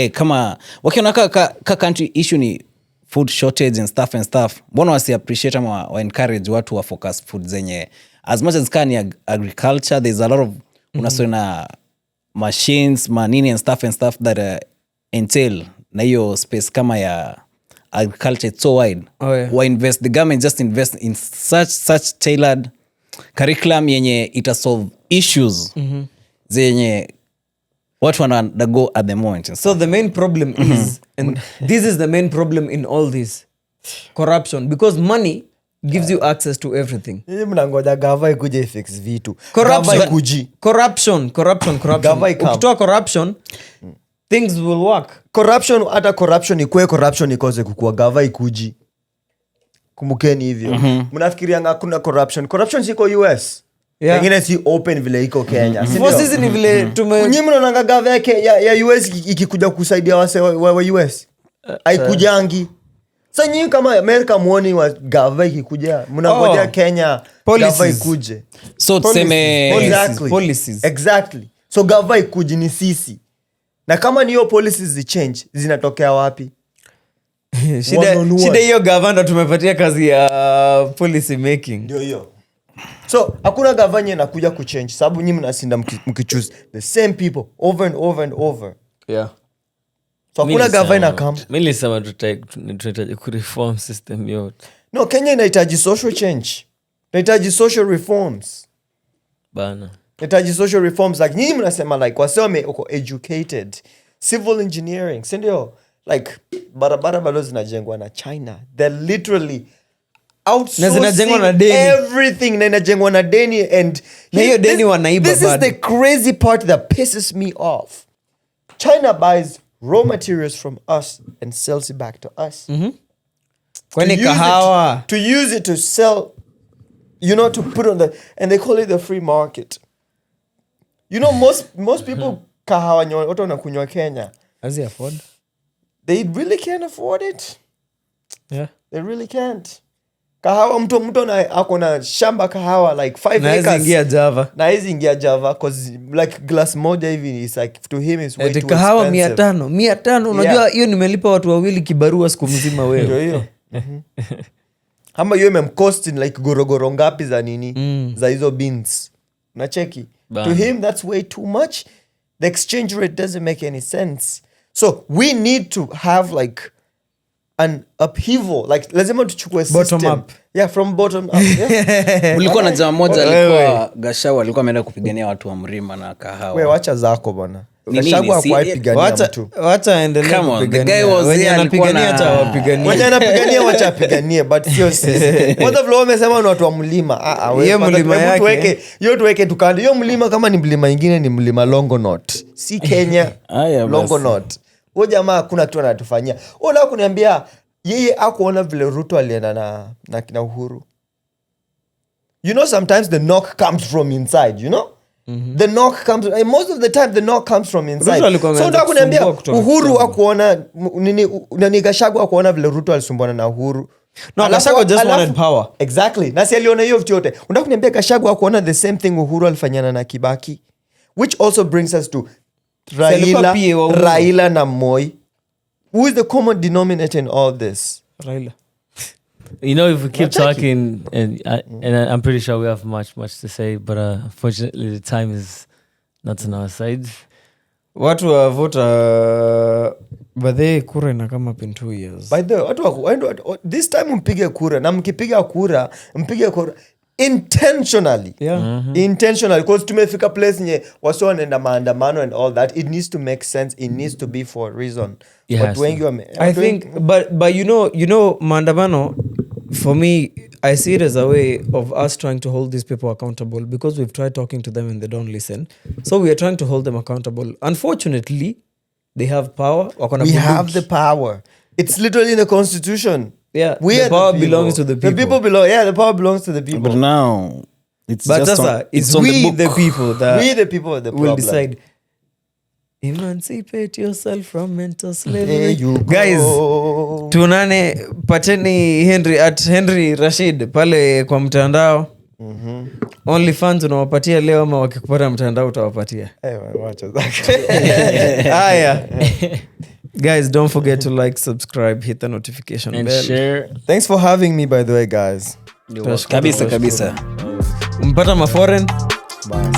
kama wakiona ka country issue ni food shortage and stuff mbona wasi appreciate ama wa encourage watu wa focus food zenye as much as can agriculture, there's a lot of unasona machines manini and stuff that entail na hiyo space kama ya agriculture, it's so wide. The government just invest in such tailored curriculum yenye ita solve issues zenye watu wanago at the moment. So the main problem is and this is the main problem in all this corruption, because money gives you access to everything. Nyinyi mnangoja gava ikuje ifix vitu. Corruption. Gava ikuji. Corruption. Gava ikam. Ukitoa corruption, things will work. Hata corruption ikue, corruption ikoze kukua, gava ikuji. Kumbukeni hivyo. Mnafikiria hakuna corruption siko US. Yeah. Pengine si open vile iko Kenya. Sisi ni vile Nyinyi mnaona gava ya US ikikuja kusaidia wase wa US. Haikujangi. Sasa nyinyi kama America muone wa gava ikikuja, mnangojea Kenya gava ikuje. So tuseme policies. Exactly. So gava ikuje ni sisi. Na kama ni hiyo policies zichange, zinatokea wapi? Shida hiyo gavana tumepatia kazi ya policy making. Ndio hiyo. So hakuna gavana inakuja kuchange sababu nyinyi mnasinda mkichoose the same people over and over and over. Yeah. So hakuna gavana come. Mimi nilisema tutahitaji kureform system yote. No, Kenya inahitaji social change. Inahitaji social reforms. Bana. Inahitaji social reforms like nyinyi mnasema like waseme uko educated. Civil engineering, si ndio? Like barabara bado zinajengwa na China. They're literally outsourcing everything na inajengwa na deni and hiyo deni wanaiba this is the crazy part that pisses me off. China buys raw materials from us and sells it back to us. Kwani kahawa to use it to sell, to put on and they call it the free market. Most people kahawa watu wanakunywa Kenya. As they afford? They really can't afford it. Yeah. They really can't. Kahawa mtu ako na shamba kahawa like 5 acres. Na hizi ingia Java cause like glass moja hivi is like to him is way too expensive. Kahawa 500 unajua hiyo nimelipa watu wawili kibarua siku mzima wewe. Ndio hiyo. Hama hiyo imemcost like gorogoro ngapi za nini za hizo beans. Na cheki. To him that's way too much. The exchange rate doesn't make any sense. So we need to have like an upheaval, like lazima tuchukue system. Bottom up. Yeah, from bottom up. Yeah. Ulikuwa na jamaa mmoja alikuwa Gachagua alikuwa ameenda kupigania watu wa Mlima na kahawa. Wewe wacha zako bwana. Nini, Gachagua kwa pigania mtu. Wacha endelee kupigania. Wenye anapigania hata wapiganie. Wenye anapigania wacha apiganie but sio sisi. Kwanza vile wamesema ni watu wa mlima. Hiyo mlima yake. Tuweke tukande. Hiyo mlima kama ni mlima nyingine ni mlima Longonot. Si Kenya. Longonot. Huyo jamaa kuna kitu anatufanyia. Unataka kuniambia yeye akuona vile Ruto alienda na kina Uhuru. Sometimes the knock comes from inside, The knock comes most of the time the knock comes from inside. So unataka kuniambia Uhuru akuona nini Gachagua akuona vile Ruto alisumbuana na Uhuru. No, Gachagua just wanted power. Exactly. Na si aliona hiyo vitu yote. Unataka kuniambia Gachagua akuona the same thing Uhuru alifanyana na Kibaki, which also brings us to Raila na Moi. Who is the common denominator in all this? Raila. If we keep talking, and I'm pretty sure we have much to say, but unfortunately the time is not on our side. Watu wavota baadhi kura ina kama in 2 years. By the way, this time mpige kura na mkipiga kura mpige kura intentionally. Yeah. Intentionally, because tumefika place nye wasio wanaenda maandamano and all that. It needs to make sense. It needs to be for a reason. Yes. I think but maandamano, for me, I see it as a way of us trying to hold these people accountable because we've tried talking to them and they don't listen. So we are trying to hold them accountable. Unfortunately, they have power. We have the power. It's literally in the constitution. Yeah, the power belongs to the people. The people belong. Yeah, the power belongs to the people. But now, it's but just it's we the people that we the people that will decide. Emancipate yourself from mental slavery. There you go. Guys, tunane pateni Henry Rasheed pale kwa mtandao. Only fans unawapatia leo ama wakikupata mtandao utawapatia. Wacha zako. Aya. Guys, don't forget to like, subscribe, hit the notification and bell. Share. Thanks for having me, by the way, guys. Kabisa. Mpata Maforeign. Bye,